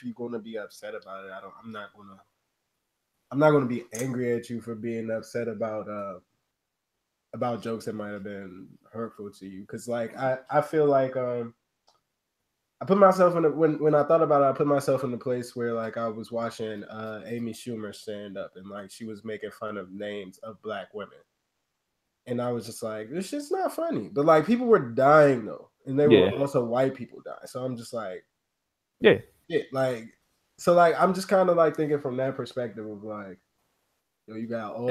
you're gonna be upset about it, I'm not gonna be angry at you for being upset about jokes that might have been hurtful to you. Cause like I feel like I put myself in when I thought about it, I put myself in the place where like I was watching Amy Schumer stand up and like she was making fun of names of Black women. And I was just like, this shit's not funny. But like people were dying though. And they were also white people dying. So I'm just like, yeah. Like, so like I'm just kind of like thinking from that perspective of like, you got all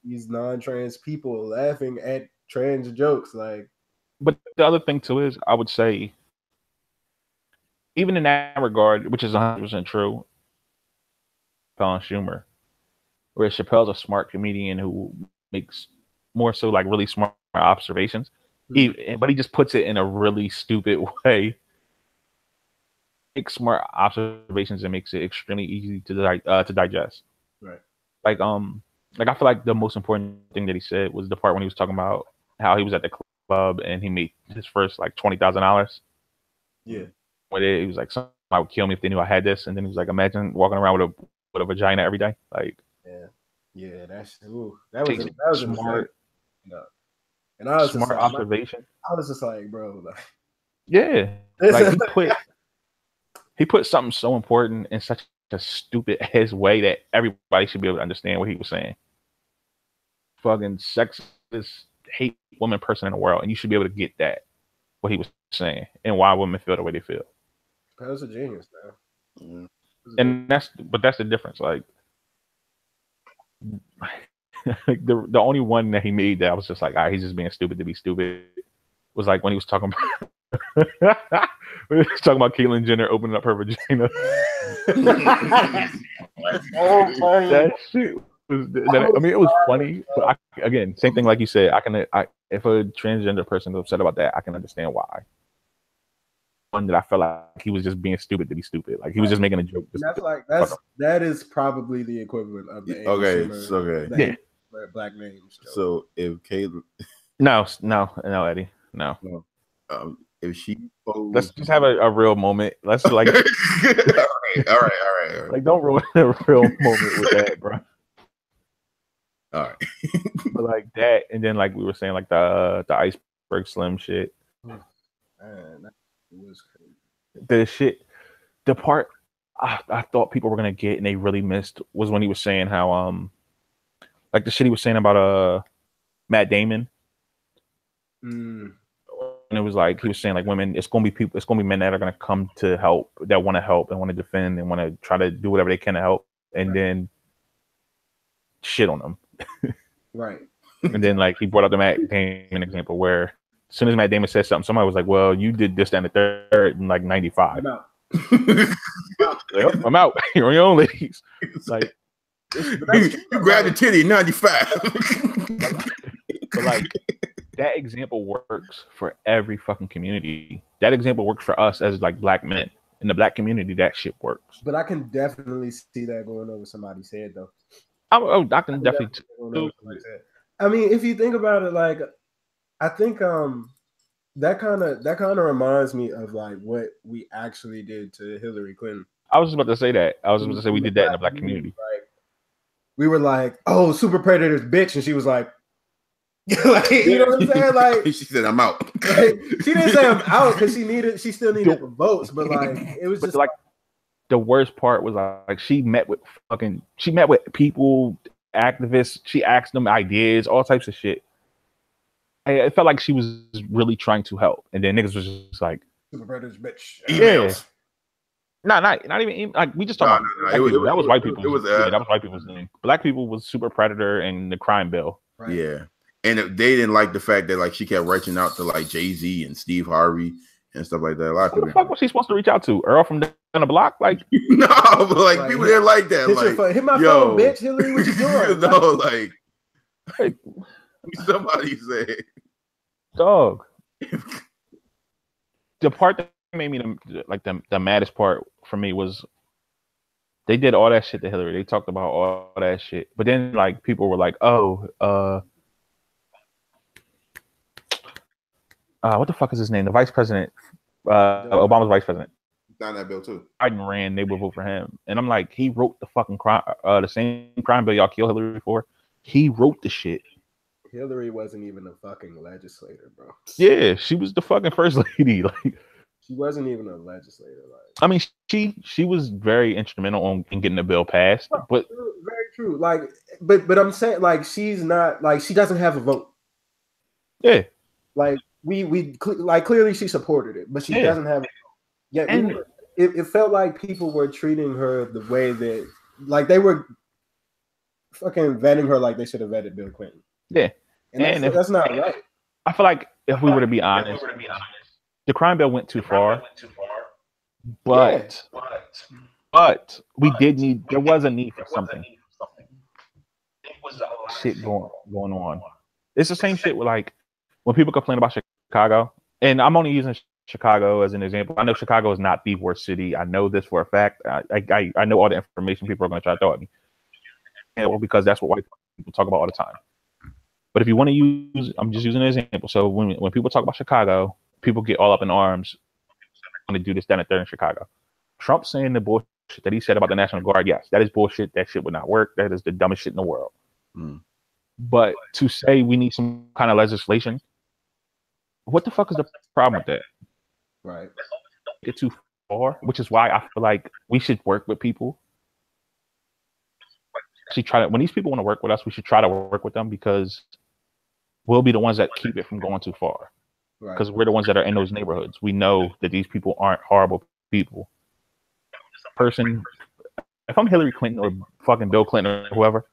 these non-trans people laughing at trans jokes. Like, but the other thing too is I would say, even in that regard, which is 100% true, Chappelle and Schumer, where Chappelle's a smart comedian who makes more so like really smart observations, but he just puts it in a really stupid way. Makes smart observations and makes it extremely easy to digest. Right. Like I feel like the most important thing that he said was the part when he was talking about how he was at the club and he made his first like $20,000. Yeah. When he was like, somebody would kill me if they knew I had this, and then he was like, imagine walking around with a vagina every day, like. Yeah, that was smart. No. And I was smart observation. I was just like, bro, like, yeah, like he put something so important in such a stupid ass way that everybody should be able to understand what he was saying. Fucking sexist, hate woman person in the world, and you should be able to get that what he was saying and why women feel the way they feel. That was a genius, man. And that's the difference. Like, the only one that he made that I was just like, all right, he's just being stupid to be stupid, was like when he was talking about Caitlyn Jenner opening up her vagina. That shit was. I mean, it was funny, but again, same thing like you said. If a transgender person is upset about that, I can understand why. One that I felt like he was just being stupid to be stupid. Like he was just making a joke. That is probably the equivalent of the okay. Black names. Joke. So if Caitlyn, no, Eddie, no. If she posed... let's just have a real moment. Let's like all right. Like don't ruin a real moment with that, bro. All right. But like that, and then like we were saying, like the Iceberg Slim shit. Man, that was crazy. The shit, the part I thought people were gonna get and they really missed was when he was saying how like the shit he was saying about Matt Damon. And it was like he was saying like women, it's gonna be men that are gonna come to help, that want to help and want to defend and want to try to do whatever they can to help, and then shit on them. Right. And then like he brought up the Matt Damon example where as soon as Matt Damon said something, somebody was like, well, you did this, that, and the third in like 95. I'm out. Yep, I'm out. You're on your own, ladies. Like you grabbed the titty in 95. But like that example works for every fucking community. That example works for us as like black men. In the black community, that shit works. But I can definitely see that going over somebody's head though. I can definitely. I mean, if you think about it, like I think that kind of reminds me of like what we actually did to Hillary Clinton. I was just about to say that. I was about to say we did that in the black community. Like, we were like, "Oh, super predators, bitch," and she was like, like, you know what I'm saying? Like she said, "I'm out." Like, she didn't say I'm out because she still needed the votes, but like it was just like the worst part was like she met with people, activists. She asked them ideas, all types of shit. It felt like she was really trying to help, and then niggas was just like, "Super predators, bitch." Emails. No, not even like we just talking about that was white people. That was white people's thing. Black people was super predator and the crime bill. Right. Yeah. And they didn't like the fact that like she kept reaching out to like Jay-Z and Steve Harvey and stuff like that. A lot of Who the people. fuck was he supposed to reach out to? Earl from down the block? Like, No, but like Like, people didn't like that. Hit, Like, hit my yo. phone, bitch. Hillary, what you doing? No, like Like, somebody said. dog. The part that made me the maddest part for me was they did all that shit to Hillary. They talked about all that shit, but then like people were like, "Oh, what the fuck is his name? The vice president, Obama's vice president. Signed that bill too. Biden ran. They would vote for him, and I'm like, he wrote the fucking crime, the same crime bill y'all kill Hillary for. He wrote the shit. Hillary wasn't even a fucking legislator, bro. Yeah, she was the fucking first lady. Like, she wasn't even a legislator. Like, I mean, she was very instrumental in getting the bill passed. But very true. Like, but I'm saying, like, she's not like she doesn't have a vote. Yeah, like we like clearly she supported it, but she doesn't have. Yeah, and it felt like people were treating her the way that, like, they were fucking vetting her like they should have vetted Bill Clinton. Yeah, and that's not right. I feel like if we were to be honest, the crime bill went too far. But we did need. There was a need for something. Shit going on. It's the same shit with like when people complain about Chicago, and I'm only using Chicago as an example. I know Chicago is not the worst city. I know this for a fact. I know all the information people are going to try to throw at me, because that's what white people talk about all the time. But if you want to use, I'm just using an example. So when people talk about Chicago, people get all up in arms. Want to do this, that, and third in Chicago. Trump saying the bullshit that he said about the National Guard, yes, that is bullshit. That shit would not work. That is the dumbest shit in the world. But to say we need some kind of legislation, what the fuck is the problem with that? Right. Get too far, which is why I feel like we should work with people. When these people want to work with us, we should try to work with them, because we'll be the ones that keep it from going too far. Because we're the ones that are in those neighborhoods. We know that these people aren't horrible people. If I'm Hillary Clinton or fucking Bill Clinton or whoever,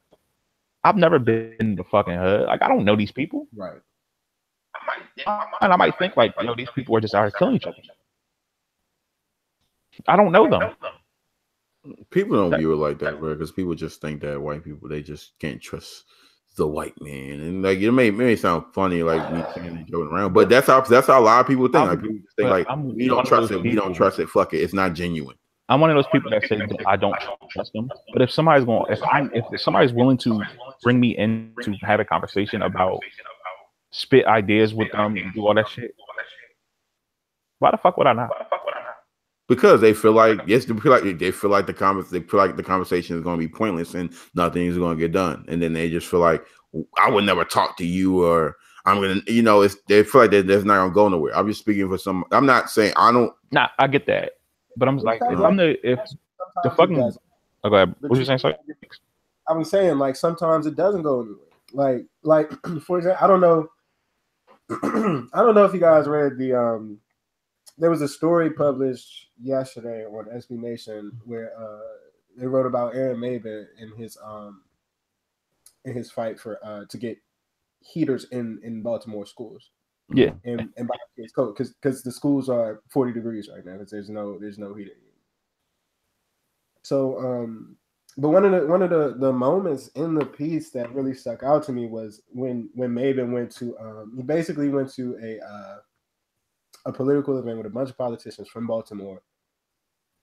I've never been in the fucking hood. Like, I don't know these people. Right. And I might think like, yo, these people are just out here killing each other. I don't know them. People don't view it like that, bro, because people just think that white people, they just can't trust the white man, and like it may sound funny, like me saying and joking around, but that's how a lot of people think. Like, people just think like, we don't trust it, we don't trust it. Fuck it, it's not genuine. I'm one of those people that say I don't trust them. But if somebody's if somebody's willing to bring me in to have a conversation about spit ideas with them and do all that shit, why the fuck would I not? Because they feel like the conversation is going to be pointless and nothing is going to get done, and then they just feel like, I would never talk to you, or I'm gonna, they feel like that's not going to go nowhere. I'm just speaking for some. I'm not saying I don't. Nah, I get that, but I'm like, if the fucking. Oh, go ahead. What were you saying? Sorry. I was saying, like, sometimes it doesn't go anywhere. Like for example, I don't know. I don't know if you guys read the there was a story published yesterday on SB Nation where they wrote about Aaron Maben in his fight for to get heaters in Baltimore schools. Yeah, and by it's cold because the schools are 40 degrees right now because there's no heating. So but one of the moments in the piece that really stuck out to me was when Maben went to he basically went to a political event with a bunch of politicians from Baltimore,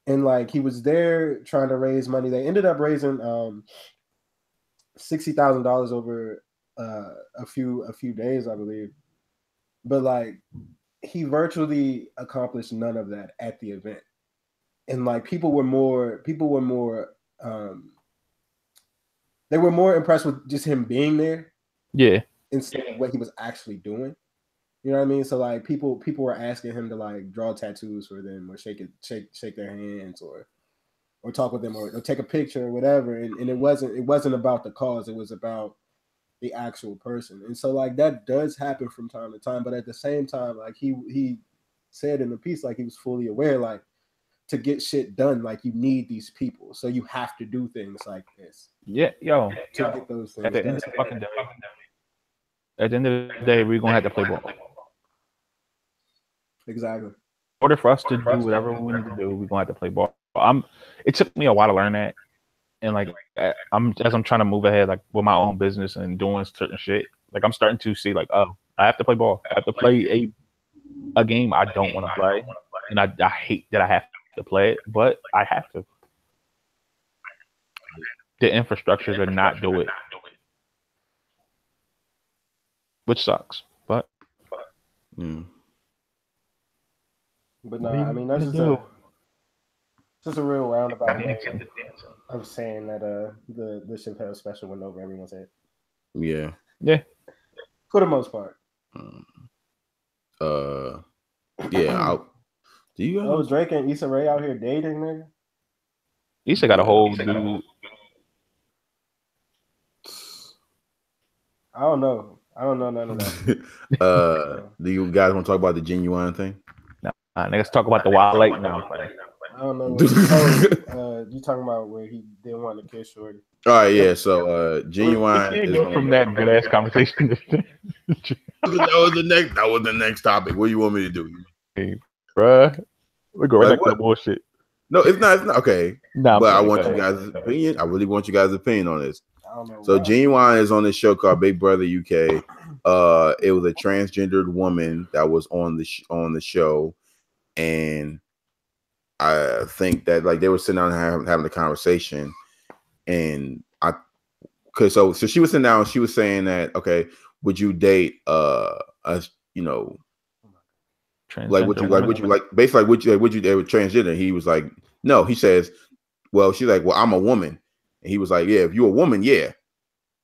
and like he was there trying to raise money. They ended up raising $60,000 over a few days, I believe, but like he virtually accomplished none of that at the event, and like people were more they were more impressed with just him being there, instead of what he was actually doing. You know what I mean? So like people were asking him to like draw tattoos for them, or shake their hands, or talk with them, or take a picture or whatever. And it wasn't about the cause. It was about the actual person. And so like that does happen from time to time. But at the same time, like he said in the piece, like he was fully aware, like to get shit done, like you need these people. So you have to do things like this. Yeah, yo. To get those things at the done. end of the fucking day. At the end of the day, we're gonna have to play ball. Exactly. order for us to do whatever we need to do, we're gonna have to play ball. It took me a while to learn that, and like I'm trying to move ahead, like with my own business and doing certain shit. Like I'm starting to see, like, oh, I have to play ball. I have to play a game I don't want to play, and I hate that I have to play it, but I have to. The infrastructure to not do it, which sucks, but. But no, I mean that's just a real roundabout way of saying that the Chappelle special went over everyone's head. Yeah. For the most part. Yeah. Do you? Drake and Issa Rae out here dating, nigga. Issa got a whole dude. I don't know none of that. Do you guys want to talk about the Genuine thing? Niggas talk about the Wild Lake now. I don't know. You talking about where he didn't want to kiss Shorty? All right, yeah. So Genuine is from that good ass conversation. That was the next topic. What do you want me to do? Hey, bruh, we go right back to the bullshit. No, it's not. It's not okay. No, but I want you guys' opinion. I really want you guys' opinion on this. So Genuine is on this show called Big Brother UK. It was a transgendered woman that was on the show, and I think that like they were sitting down and having a conversation, and so she was sitting down and she was saying that, okay, would you date like would you basically would you date with transgender? He was like, no. He says, well, she's like, well, I'm a woman. And he was like, yeah, if you're a woman, yeah.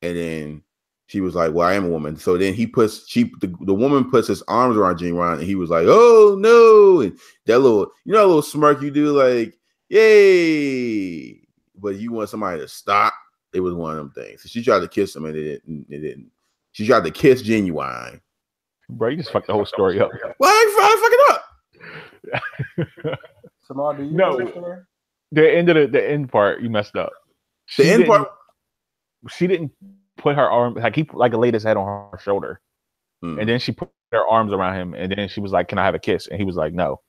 And then she was like, well, I am a woman. So then the woman puts his arms around Genuine, and he was like, oh no. And that little smirk you do, like, yay. But you want somebody to stop. It was one of them things. So she tried to kiss him, and it didn't. She tried to kiss Genuine. Bro, you just fucked the whole story up. Well, I fuck it up. Samar, do you know the end part you messed up. She didn't put her arm, like he laid his head on her shoulder, and then she put her arms around him, and then she was like, "Can I have a kiss?" And he was like, "No."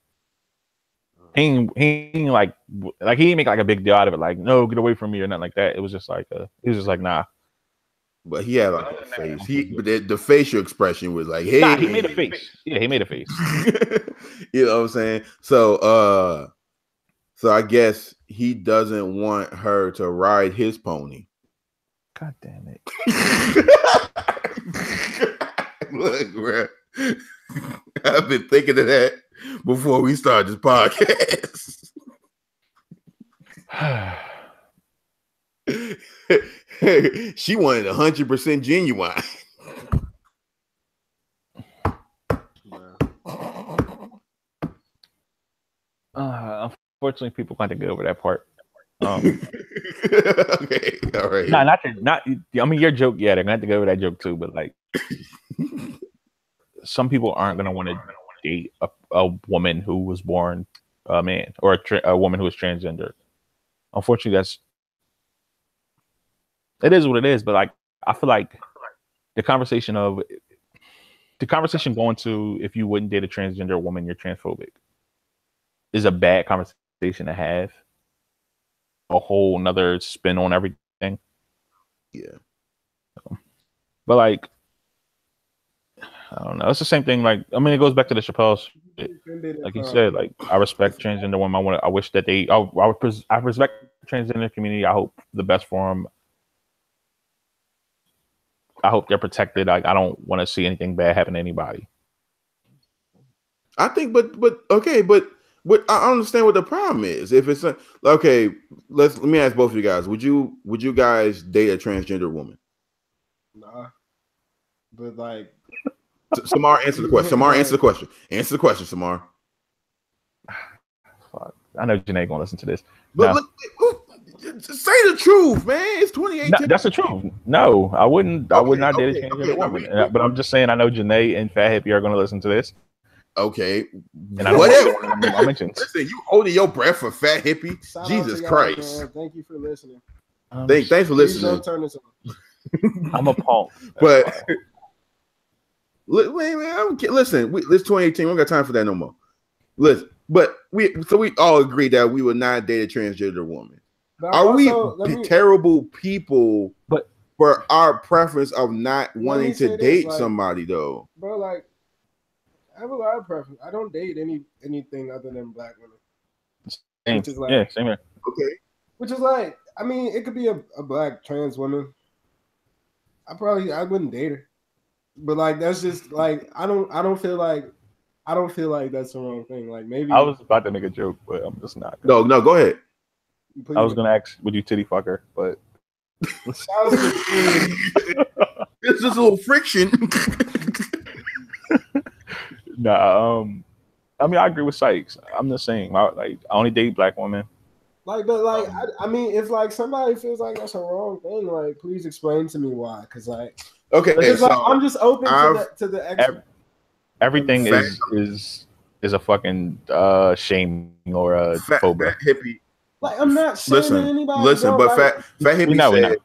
He ain't he didn't make like a big deal out of it, like, "No, get away from me" or nothing like that. It was just like nah. But he had like a face. But the facial expression was like, "Hey." Nah, he made a face. Yeah, he made a face. You know what I'm saying? So I guess he doesn't want her to ride his pony. God damn it. Look, bro. I've been thinking of that before we start this podcast. She wanted 100% Genuine. Unfortunately, people got to get over that part. Okay, all right. Not. I mean, your joke. Yeah, they're gonna have to go over that joke too. But like, some people aren't gonna want to date a woman who was born a man or a woman who is transgender. Unfortunately, it is what it is. But like, I feel like the conversation going to if you wouldn't date a transgender woman, you're transphobic, is a bad conversation to have. A whole nother spin on everything. Yeah. But like, I don't know. It's the same thing. Like, I mean, it goes back to the Chappelle shit. Like you said, like, I respect transgender women. I wish that I respect the transgender community. I hope the best for them. I hope they're protected. Like, I don't want to see anything bad happen to anybody. I think, but I understand what the problem is. If it's okay, let me ask both of you guys. Would you guys date a transgender woman? Nah, but like, Samar, answer the question. Samar, answer the question. Answer the question, Samar. Fuck. I know Janae gonna listen to this. But look, say the truth, man. It's 2018. No, that's the truth. No, I wouldn't. I would not date a transgender woman. But I'm just saying, I know Janae and Fat Hippie are gonna listen to this. Okay, and I whatever. I mentioned. Listen, you holding your breath for Fat Hippie? Jesus Christ! Man. Thank you for listening. Thanks for listening. I'm a punk. But listen, this 2018. We don't got time for that no more. Listen, But we all agree that we would not date a transgender woman. But Are also, we terrible people? But for our preference of not wanting to date like, somebody though, bro, like I have a lot of preference. I don't date anything other than black women. Same. Which is like, yeah, same here. Okay. Which is like, I mean, it could be a black trans woman. I wouldn't date her. But like that's just like I don't feel like that's the wrong thing. Like maybe I was about to make a joke, but I'm just not. No, go ahead. I was gonna ask, would you titty fuck her? But it's just a little friction. Nah, I mean, I agree with Sykes. I'm just saying, I only date black women. Like, but like, I mean, if like somebody feels like that's a wrong thing, like, please explain to me why. Because like, okay, so like, I'm just open to the everything is a fucking shaming or a phobia. Hippie. Like, I'm not shaming anybody. Listen, but like, Fat Hippie said.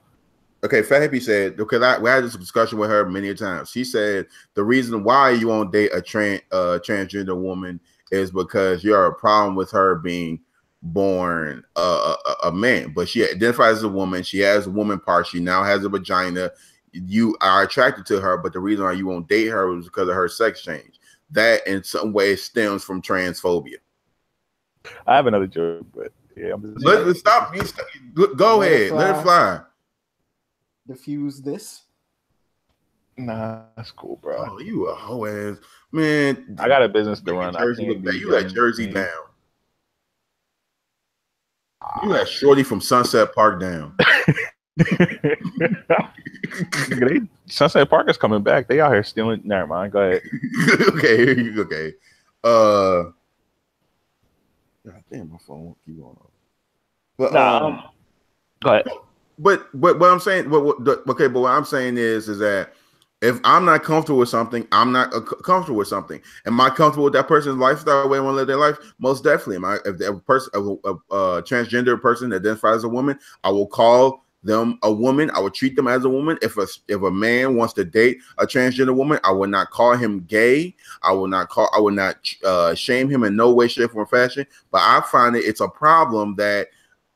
Okay, Fat Hippie said, because we had this discussion with her many times. She said the reason why you won't date a transgender woman is because you have a problem with her being born a man, but she identifies as a woman. She has a woman part. She now has a vagina. You are attracted to her, but the reason why you won't date her is because of her sex change. That in some way stems from transphobia. I have another joke, but yeah, let's stop. Go ahead, let it fly. Diffuse this. Nah, that's cool, bro. Oh, you a hoe ass man. I got a business to run. You got Jersey down. You got Shorty from Sunset Park down. Sunset Park is coming back. They out here stealing. Never mind. Go ahead. Okay. God damn, my phone won't keep going on. But go ahead. But what I'm saying, but what I'm saying is that if I'm not comfortable with something, I'm not comfortable with something. Am I comfortable with that person's lifestyle, the way they want to live their life? Most definitely. If a person, a transgender person that identifies as a woman, I will call them a woman. I will treat them as a woman. If a man wants to date a transgender woman, I will not call him gay. I will not shame him in no way, shape, or fashion. But I find it's a problem that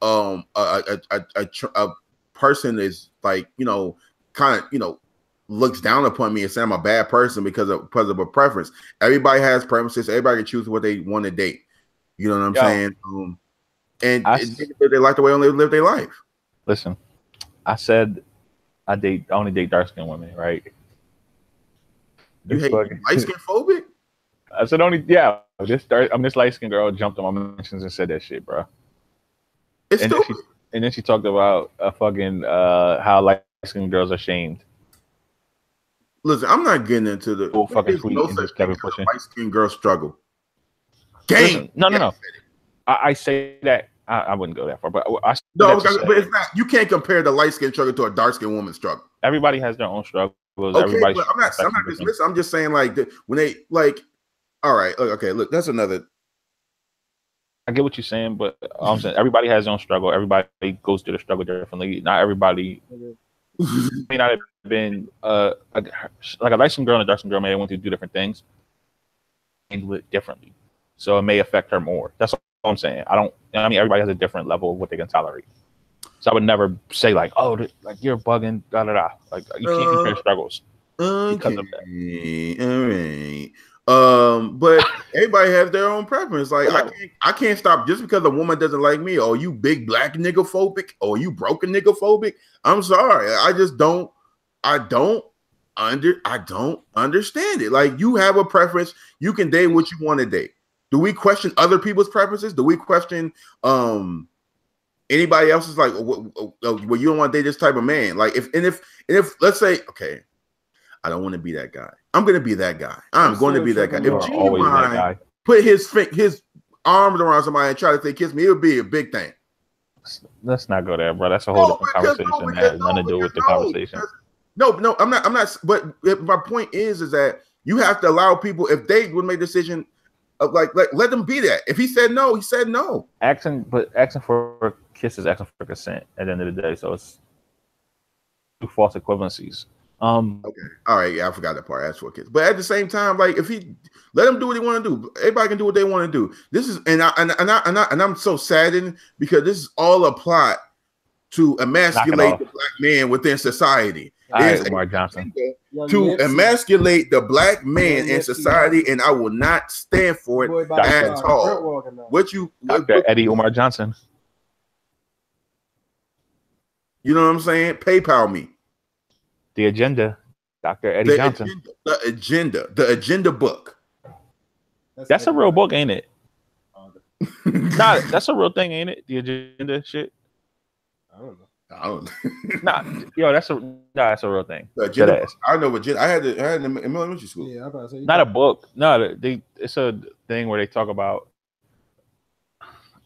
a person is like, kind of, looks down upon me and say I'm a bad person because of a preference. Everybody has preferences. Everybody can choose what they want to date. You know what I'm saying? And they like the way they live their life. Listen, I said I only date dark skinned women, right? You hate light skin phobic? I said this light skinned girl jumped on my mentions and said that shit, bro. It's stupid. And then she talked about how light skinned girls are shamed. Listen, I'm not getting into the fucking tweet and just Kevin pushing. Light skinned girl struggle. Game. No. I say that I wouldn't go that far, but but it's not. You can't compare the light skinned struggle to a dark skinned woman's struggle. Everybody has their own struggles. Okay, but I'm not dismissing. I'm just saying, like, when they like, all right, okay, look, that's another. I get what you're saying, but I'm saying everybody has their own struggle. Everybody goes through the struggle differently. Not everybody may not have been like a light skinned girl and a dark skinned girl may have went through different things and do it differently. So it may affect her more. That's all I'm saying. Everybody has a different level of what they can tolerate. So I would never say like, oh, like you're bugging, da da da. Like you can't compare struggles because of that. All right. But everybody has their own preference. Like I can't stop just because a woman doesn't like me. Or you big black nigga phobic, or you broken nigga phobic. I'm sorry. I just don't. I don't understand it. Like you have a preference. You can date what you want to date. Do we question other people's preferences? Do we question anybody else's? Like, well, you don't want to date this type of man. Like, if let's say, okay, I don't want to be that guy. I'm going to be that guy. I'm going to be that guy. If Genuine put his arms around somebody and try to say kiss me, it would be a big thing. Let's not go there, bro. That's a whole different conversation. That has nothing to do with the conversation. No, I'm not. But my point is that you have to allow people, if they would make a decision. Like let them be that. If he said no, he said no. Asking for kisses, asking for consent at the end of the day. So it's two false equivalencies. Okay. All right. Yeah, I forgot that part. Ask for kiss. But at the same time, like if he Let them do what they want to do. Everybody can do what they want to do. This is and I'm so saddened because this is all a plot to emasculate the black man within society. Umar Johnson. To emasculate the black man in society, and I will not stand for it at all. Dr. Eddie Umar Johnson. You know what I'm saying? PayPal me. The Agenda. Dr. Eddie Johnson. The agenda book. That's a real book, ain't it? Nah, that's a real thing, ain't it? The Agenda shit. I don't know. That's a real thing. I know what I had in elementary school. Yeah, I'm about to say not a book. No, it's a thing where they talk about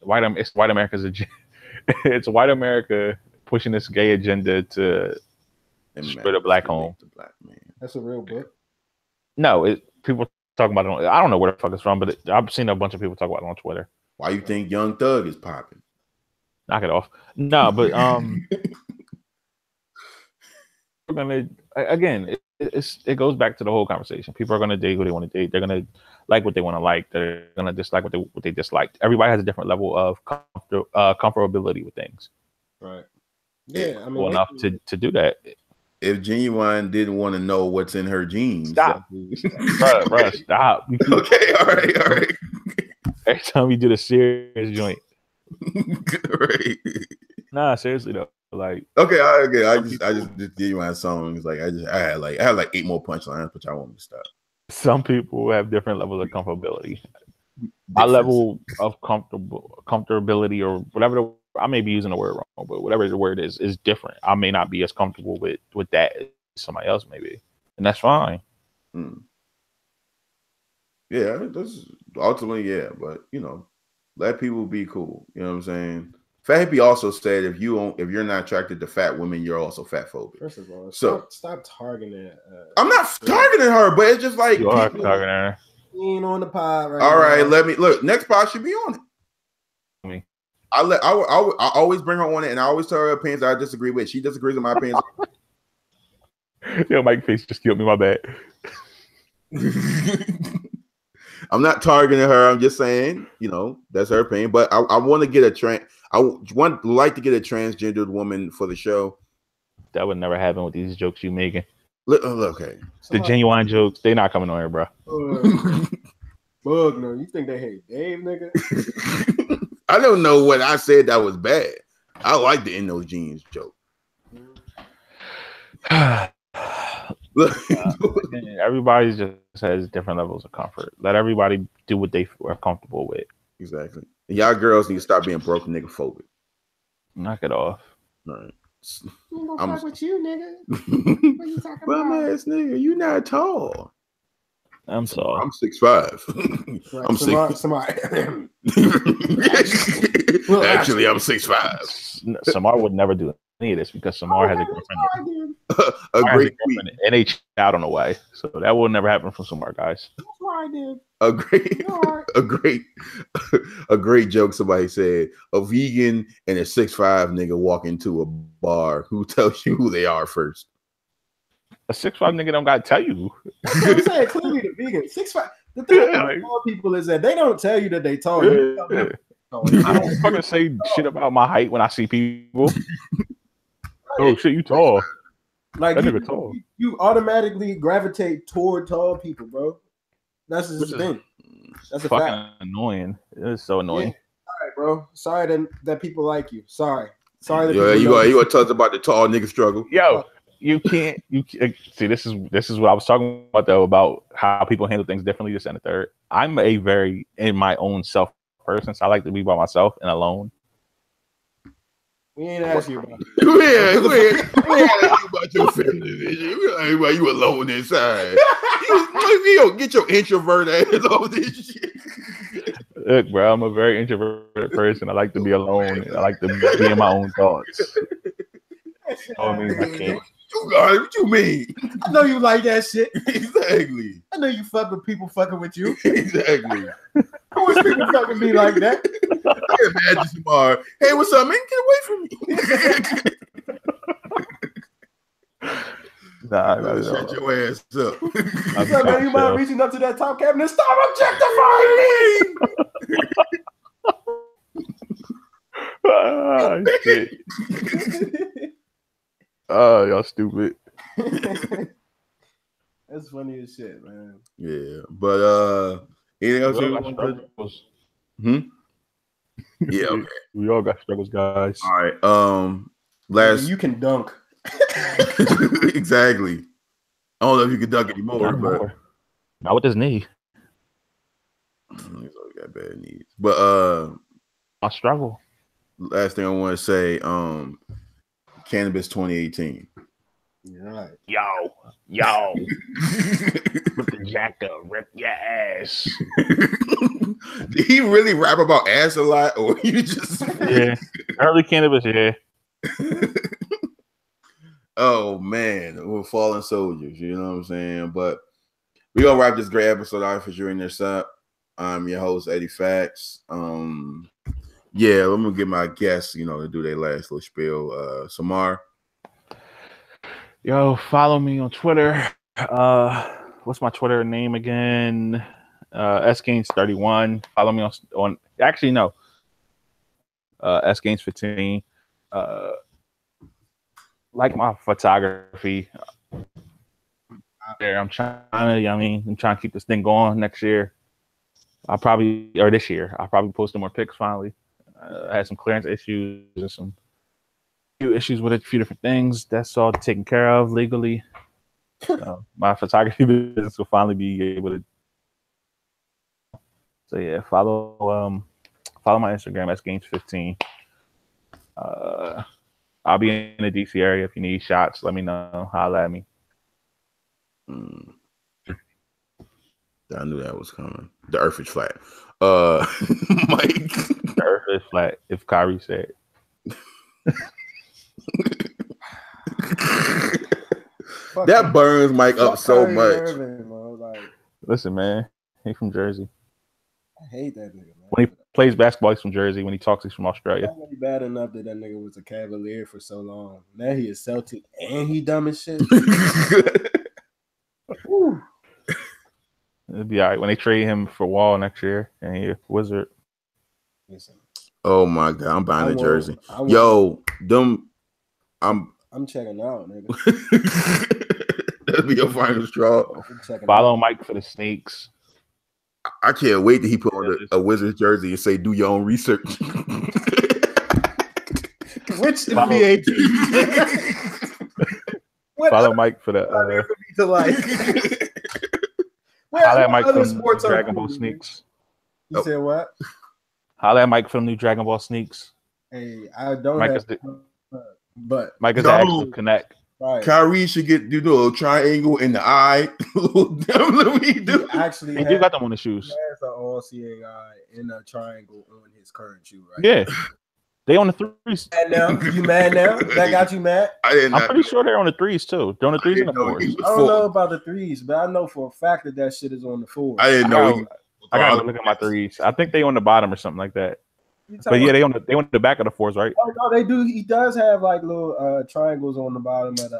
It's white America's agenda. It's white America pushing this gay agenda to split a black home. That's a real book. No, people talk about it. I don't know where the fuck it's from, but I've seen a bunch of people talk about it on Twitter. Why you think Young Thug is popping? Knock it off. No, but we're gonna again. It goes back to the whole conversation. People are gonna date who they want to date. They're gonna like what they want to like. They're gonna dislike what they dislike. Everybody has a different level of comfortability with things. Right. Yeah, I mean, well enough to do that. If Genuine didn't want to know what's in her jeans, stop, bro, stop. Okay, all right. Every time you do the serious joint. Right. Nah, seriously though. Like I just did Genuine songs. Like I had like 8 more punchlines, which I want me to stop. Some people have different levels of comfortability. My level of comfortability or whatever I may be using the word wrong, but whatever the word is different. I may not be as comfortable with that as somebody else may be, and that's fine. Yeah, that's ultimately but let people be cool. You know what I'm saying? Fat Hippie also said if you're not attracted to fat women, you're also fat phobic. First of all, so stop targeting. I'm not targeting her, but it's just like you are targeting her. Ain't on the pod right all now. Right, let me look. Next pod should be on it. Me. I always bring her on it, and I always tell her opinions I disagree with. She disagrees with my opinions. Yo, Mike Face just killed me. My bad. I'm not targeting her. I'm just saying, that's her opinion. But I want to get I want like to get a transgendered woman for the show. That would never happen with these jokes you making. Okay. The Genuine jokes, they not coming on here, bro. Bug, no, you think they hate Dave, nigga? I don't know what I said that was bad. I like the In Those Jeans joke. Everybody just has different levels of comfort. Let everybody do what they are comfortable with. Exactly. And y'all girls need to stop being broke nigga phobic. Knock it off. All right. I'm gonna fuck with you, nigga. What you talking about? Bum ass nigga, you not tall. I'm sorry. I'm 6'5". Right, I'm Actually, I'm 6'5". Samar would never do any of this because Samar has a girlfriend. A great girlfriend and they I don't know why. So that will never happen from Samar, guys. That's why I did. A great joke somebody said. A vegan and a 6'5" nigga walk into a bar. Who tells you who they are first? A 6'5" nigga don't gotta tell you. That's what I'm saying. Clearly the vegan 6'5". The thing about tall people is that they don't tell you that they tall. I don't fucking say shit about my height when I see people. Oh shit, you tall. Like that nigga tall. You automatically gravitate toward tall people, bro. That's just the thing. That's a fucking fact. Annoying. It's so annoying. Yeah. All right, bro. Sorry that people like you. Sorry. That you gonna tell us about the tall nigga struggle? Yo, you can't see. This is what I was talking about though, about how people handle things differently. This and the third. I'm a very in my own self person, so I like to be by myself and alone. We ain't asked you about it. We ain't asked you about your feelings. Why you alone inside? You don't get your introvert ass on this shit. Look, bro, I'm a very introverted person. I like to be alone. I like to be in my own thoughts. I mean, I can't. What you mean? I know you like that shit. Exactly. I know you fuck with people fucking with you. Exactly. I wish people fucking be like that. I can imagine tomorrow. Hey, what's up, man? Get away from me. Nah, Shut your ass up. What's up, man? You mind reaching up to that top cabinet? Stop objectifying me! Ah, shit. Oh, y'all stupid. That's funny as shit, man. Yeah, but anything else you want to? Yeah, okay. We all got struggles, guys. All right. Last You can dunk. exactly. I don't know if you can dunk anymore, but not with his knee. he's always got bad knees. But I struggle. last thing I want to say, Cannabis 2018. You're right. Yo, rip the jack up, rip your ass. Did he really rap about ass a lot, or you just Yeah, early Cannabis, yeah. Oh man, we're fallen soldiers, you know what I'm saying? But we gonna wrap this great episode off as you're in this up. I'm your host, Eddie Facts. Yeah, let me get my guests, to do their last little spiel. Samar. Yo, follow me on Twitter. What's my Twitter name again? SGains31. Follow me on actually no. SGains15. Like my photography. There, I'm trying to keep this thing going next year. This year, I'll probably post some more pics finally. I had some clearance issues and some few issues with a few different things. That's all taken care of legally. My photography business will finally be able to. So yeah, follow my Instagram SGains15. I'll be in the DC area if you need shots. Let me know. Holla at me. I knew that was coming. The earth is flat. Mike. The earth is flat, if Kyrie said. That burns Mike up so much. Irving, Listen, man. He's from Jersey. I hate that nigga, man. When he plays basketball, he's from Jersey. When he talks, he's from Australia. It's really bad enough that nigga was a Cavalier for so long. Now he is Celtic and he dumb as shit. It'll be all right when they trade him for Wall next year and he's a Wizard. Listen, oh my god, I'm buying a jersey. I'm checking out, nigga. That'll be your final straw. Follow Mike for the sneaks. I can't wait till he put on a Wizards jersey and say, "Do your own research." Which NBA team? Follow Mike for the. Holla at Mike for the new Dragon Ball sneaks. You said what? Holla at Mike for the new Dragon Ball sneaks. Hey, I don't Mike have, but Mike is the actual connect. Right. Kyrie should do a little triangle in the eye. What he do? Actually, he do got them on the shoes. He has an all-seeing eye and a triangle on his current shoe, right? Yeah. They on the threes. And now you mad now? That got you mad? I'm pretty sure they're on the threes too. They're on the threes and the fours. I don't know about the threes, but I know for a fact that shit is on the fours. I didn't know. I gotta look at my threes. I think they on the bottom or something like that. But yeah, they on the back of the fours, right? Oh no, they do. He does have like little triangles on the bottom of the.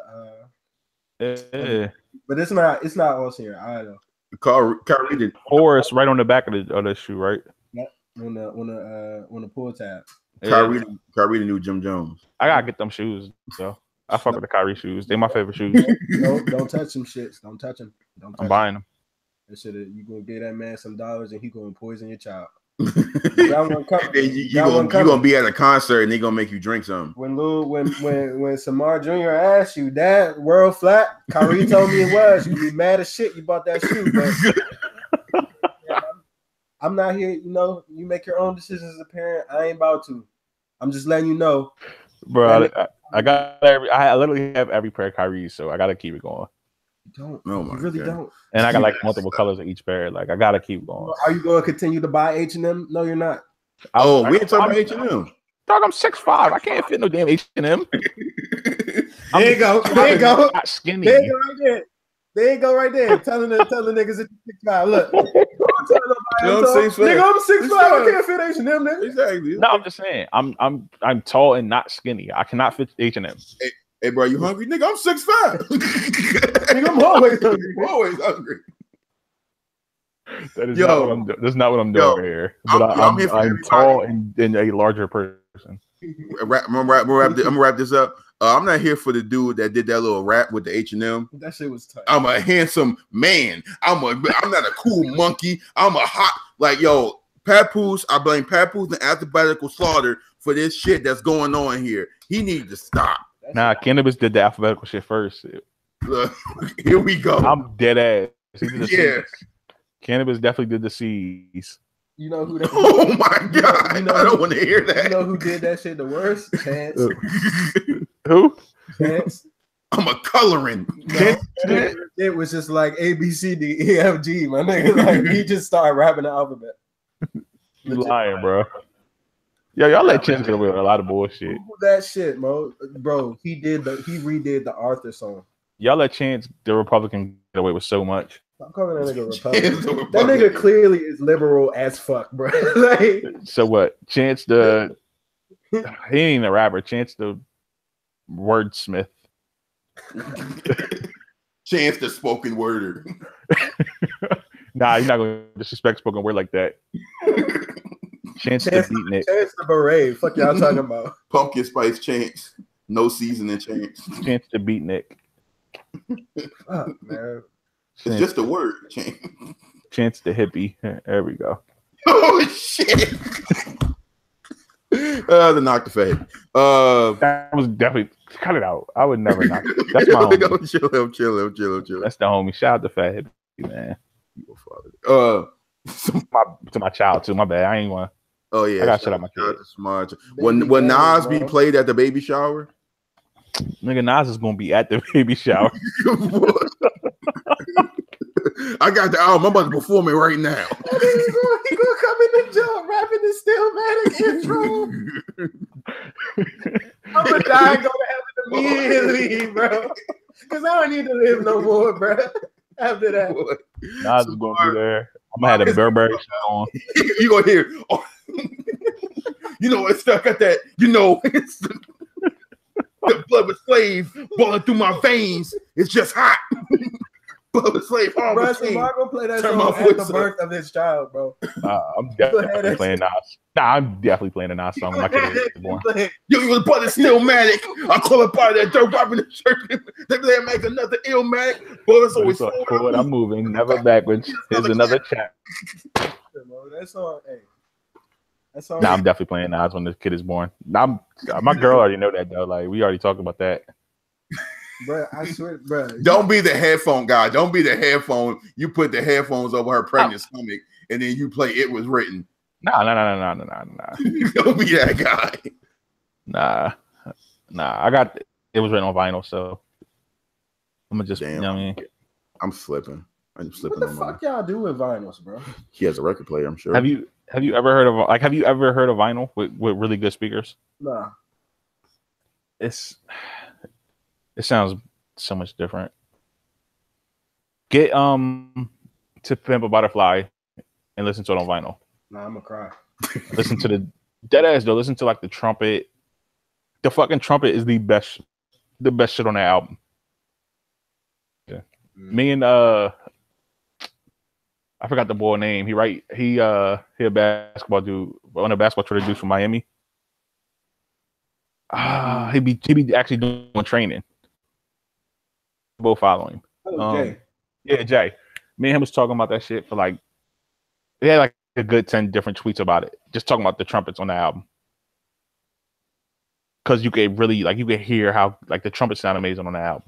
Yeah. But it's not all here either. Kyrie did. Or it's right on the back of the shoe, right? Yeah, on the pull tab. Kyrie the new Jim Jones. I gotta get them shoes, so I fuck with the Kyrie shoes. They my favorite shoes. Don't touch them shits. Don't touch them. I'm buying them. That shit, you gonna give that man some dollars and he gonna poison your child. You're gonna be at a concert and they gonna make you drink something. When Samar Jr. asked you that world flat, Kyrie told me it was. You be mad as shit. You bought that shoe, but yeah, I'm not here. You make your own decisions as a parent. I ain't about to. I'm just letting you know, bro. I literally have every pair of Kyrie's, so I gotta keep it going. You don't. Oh you really God. don't. And I got like multiple colors of each pair. Like I gotta keep going. Are you going to continue to buy H&M? No, you're not. Oh, we ain't talking about H&M. Dog, I'm 6'5". I can't fit no damn H&M. There you go. Not skinny. There you go right there. There you go right there. Telling the niggas that you're 6'5". Look. I'm 6'5". Nigga, I'm 6'5". I can't fit H&M, nigga. Exactly. No, I'm just saying. I'm tall and not skinny. I cannot fit H&M. Hey, bro, you hungry? Nigga, I'm 6'5". Nigga, I'm always hungry. Always hungry. That is not what I'm doing. That's not what I'm doing here. But I'm tall and a larger person. I'm gonna wrap this up. I'm not here for the dude that did that little rap with the H&M. That shit was tight. I'm a handsome man. I'm not a cool monkey. I'm a hot Papoose. I blame Papoose and Alphabetical Slaughter for this shit that's going on here. He needs to stop. Nah, Cannabis did the alphabetical shit first. Look, here we go. I'm dead ass. Yeah. Cannabis definitely did the C's. You know who that? Oh my god! I don't want to hear that. You know who did that shit the worst? Chance. Who? Chance. I'm a coloring. No, it was just like A B C D E F G. My nigga, like he just started rapping the alphabet. You lying, bro? Yo, y'all let Chance get away with a lot of bullshit. That shit, bro. He redid the Arthur song. Y'all let Chance, the Republican, get away with so much. I'm calling that nigga Republican. That nigga clearly is liberal as fuck, bro. Like, so what? Chance he ain't even a rapper. Chance the wordsmith. Chance the spoken worder. Nah, you're not gonna disrespect spoken word like that. Chance the beatnik. Chance the beret. Fuck y'all talking about. Pumpkin spice Chance. No seasoning Chance. Chance the beatnik. Fuck, man. It's just a word, Chance. Chance the hippie. There we go. Oh shit. The knock the fade. That was definitely cut it out. I would never knock it. That's my homie. I'm chill. That's the homie. Shout out to Fat Hippie, man. To my child too. My bad. I ain't want. Oh yeah. I got shit out my kid. Smart. When Nas be played at the baby shower. Nigga, Nas is gonna be at the baby shower. I got the album. I'm about to perform it right now. He gonna come in the job rapping the Stillmatic intro. I'm gonna die and go to heaven immediately, bro. Because I don't need to live no more, bro. After that, Nas is gonna be there. I'm gonna have the Burberry shirt on. You gonna hear? Oh, you know it's stuck at that. You know it's the blood with slave boiling through my veins. It's just hot. Blood with slave. Bro, Marco play that song at the birth of his child, bro. I'm definitely playing Nas. Nah, I'm definitely playing a Nas song when my kid is born. Yo, you was part of Stillmatic. I call it part of that dirt pop in the church. They make another Illmatic. Boy, it's always forward. I'm moving, never backwards. Here's another chat. That song, hey. Nah, I'm definitely playing Nas when the kid is born. My girl already know that though. Like we already talked about that. Bro, I swear, bro. Don't be the headphone guy. Don't be the headphone. You put the headphones over her pregnant stomach, and then you play "It Was Written." Nah. Don't be that guy. Nah. I got It Was Written on vinyl, so I'm gonna just. You know what I mean? I'm slipping. What the fuck y'all do with vinyls, bro? He has a record player, I'm sure. Have you ever heard of vinyl with really good speakers? Nah. It sounds so much different. Get To Pimp a Butterfly and listen to it on vinyl. Nah, I'm gonna cry. Listen to the dead ass though. Listen to like the trumpet. The fucking trumpet is the best shit on that album. Yeah. Me and I forgot the boy name. He a basketball dude, one of the basketball Twitter dudes from Miami. He be actually doing training. Both following. Jay. Yeah, Jay. Me and him was talking about that shit for like, he had like a good 10 different tweets about it. Just talking about the trumpets on the album. Cause you could really you could hear how like the trumpets sound amazing on the album.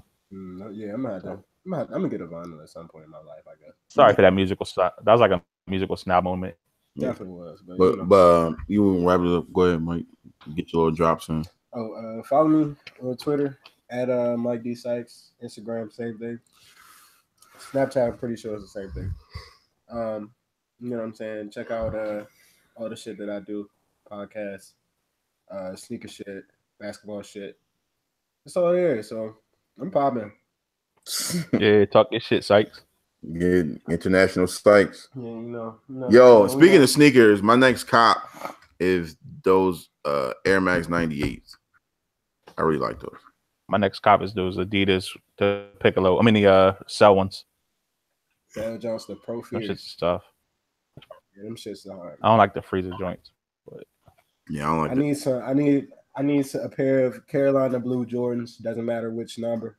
Yeah, I'm gonna get a vinyl at some point in my life, I guess. Sorry for that musical that was like a musical snap moment. Definitely was. But you wrap it up. Go ahead, Mike. Get your little drops in. Follow me on Twitter at Mike D Sykes. Instagram, same thing. Snapchat, I'm pretty sure it's the same thing. You know what I'm saying? Check out all the shit that I do, podcasts, sneaker shit, basketball shit. It's all there. So I'm popping. Yeah, talk your shit, Sykes. Yeah, international Sykes. Yeah, you know. Yo, speaking of sneakers, my next cop is those Air Max 98s. I really like those. My next cop is those Adidas, the Piccolo. I mean the Cell ones. Dale Jones, the Pro Them Fierce. shits stuff. Yeah, them shits are hard. I don't like the freezer joints. But Yeah, I don't like I need some. I need a pair of Carolina Blue Jordans. Doesn't matter which number.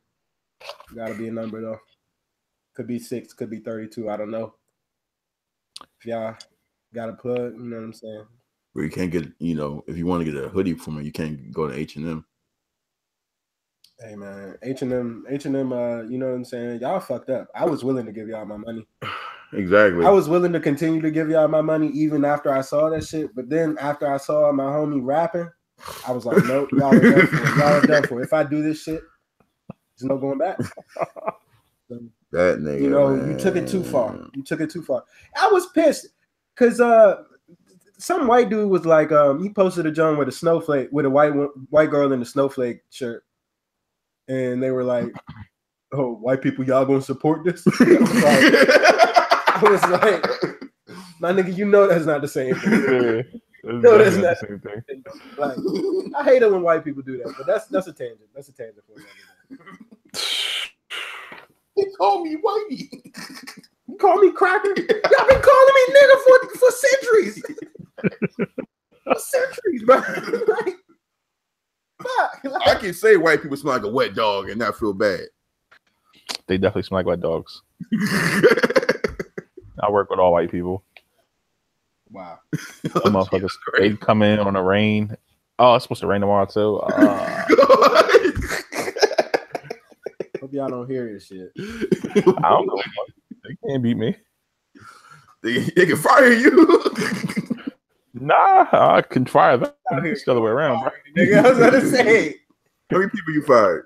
Got to be a number though. Could be 6, could be 32. I don't know. If y'all got a plug, you know what I'm saying. where you can't get, if you want to get a hoodie from me, you can't go to H&M. Hey man, H&M, you know what I'm saying? Y'all fucked up. I was willing to give y'all my money. Exactly. I was willing to continue to give y'all my money even after I saw that shit. But then after I saw my homie rapping, I was like, nope, y'all are done for it. Y'all are done for it. If I do this shit, there's no going back. So, that nigga, you took it too far. You took it too far. I was pissed because some white dude was like, he posted a joint with a snowflake, with a white girl in a snowflake shirt. And they were like, oh, white people, y'all gonna support this? I was like, my nigga, you know that's not the same thing. yeah, No, that's not the same thing. Like, I hate it when white people do that, but that's a tangent. That's a tangent for another day. They call me whitey. You call me cracker? Y'all been calling me nigga for centuries. For centuries, bro. Like, fuck. I can say white people smell like a wet dog and not feel bad. They definitely smell like wet dogs. I work with all white people. Wow. Some motherfuckers, they come in on the rain. Oh, it's supposed to rain tomorrow too. Hope y'all don't hear this shit. I don't know. They can't beat me. They can fire you. Nah, I can fire them. It's the other way around, bro. Nigga, I was gonna say. How many people you fired?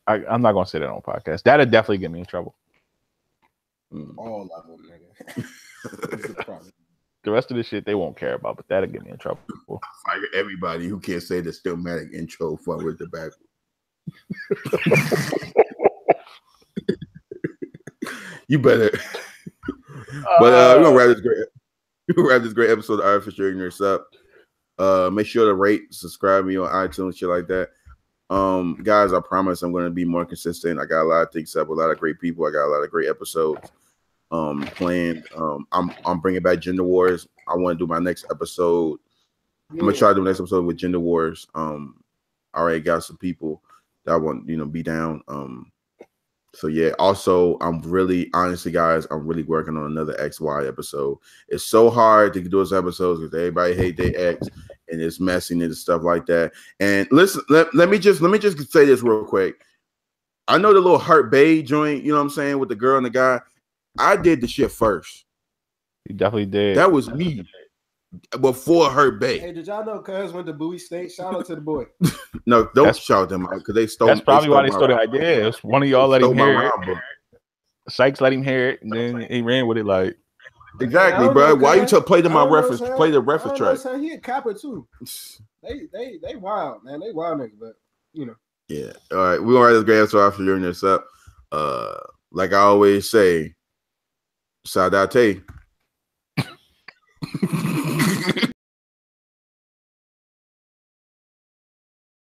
I'm not gonna say that on podcast. That'd definitely get me in trouble. All of them, nigga. The rest of the shit they won't care about, but that'll get me in trouble. Fire everybody who can't say the Stillmatic intro forward the back. You better. But we're gonna wrap this great episode of Artificial Ignorance up. Make sure to rate, subscribe me on iTunes, shit like that. Guys, I promise I'm gonna be more consistent. I got a lot of things up, a lot of great people. I got a lot of great episodes planned. I'm bringing back Gender Wars. I want to do my next episode. I'm gonna try to do the next episode with Gender Wars. I already got some people that I want, be down. So yeah, also I'm really working on another XY episode. It's so hard to do those episodes because everybody hate their ex and it's messy and stuff like that. And listen, let me just say this real quick. I know the little Hurt Bay joint, you know what I'm saying, with the girl and the guy. I did the shit first. You definitely did. That was me before Hurt Bay. Hey, did y'all know Cuz went to Bowie State? Shout out to the boy. No, don't shout them out because they stole. That's probably why they stole the idea. It was one of y'all let him hear it. Sykes let him hear it, and then he ran with it like. Exactly, bro. Why you play to my reference? Play the reference track. He a capper too. They wild, man. They wild niggas, but Yeah. All right, we're gonna write this great episode after hearing this up. Like I always say, Saudate.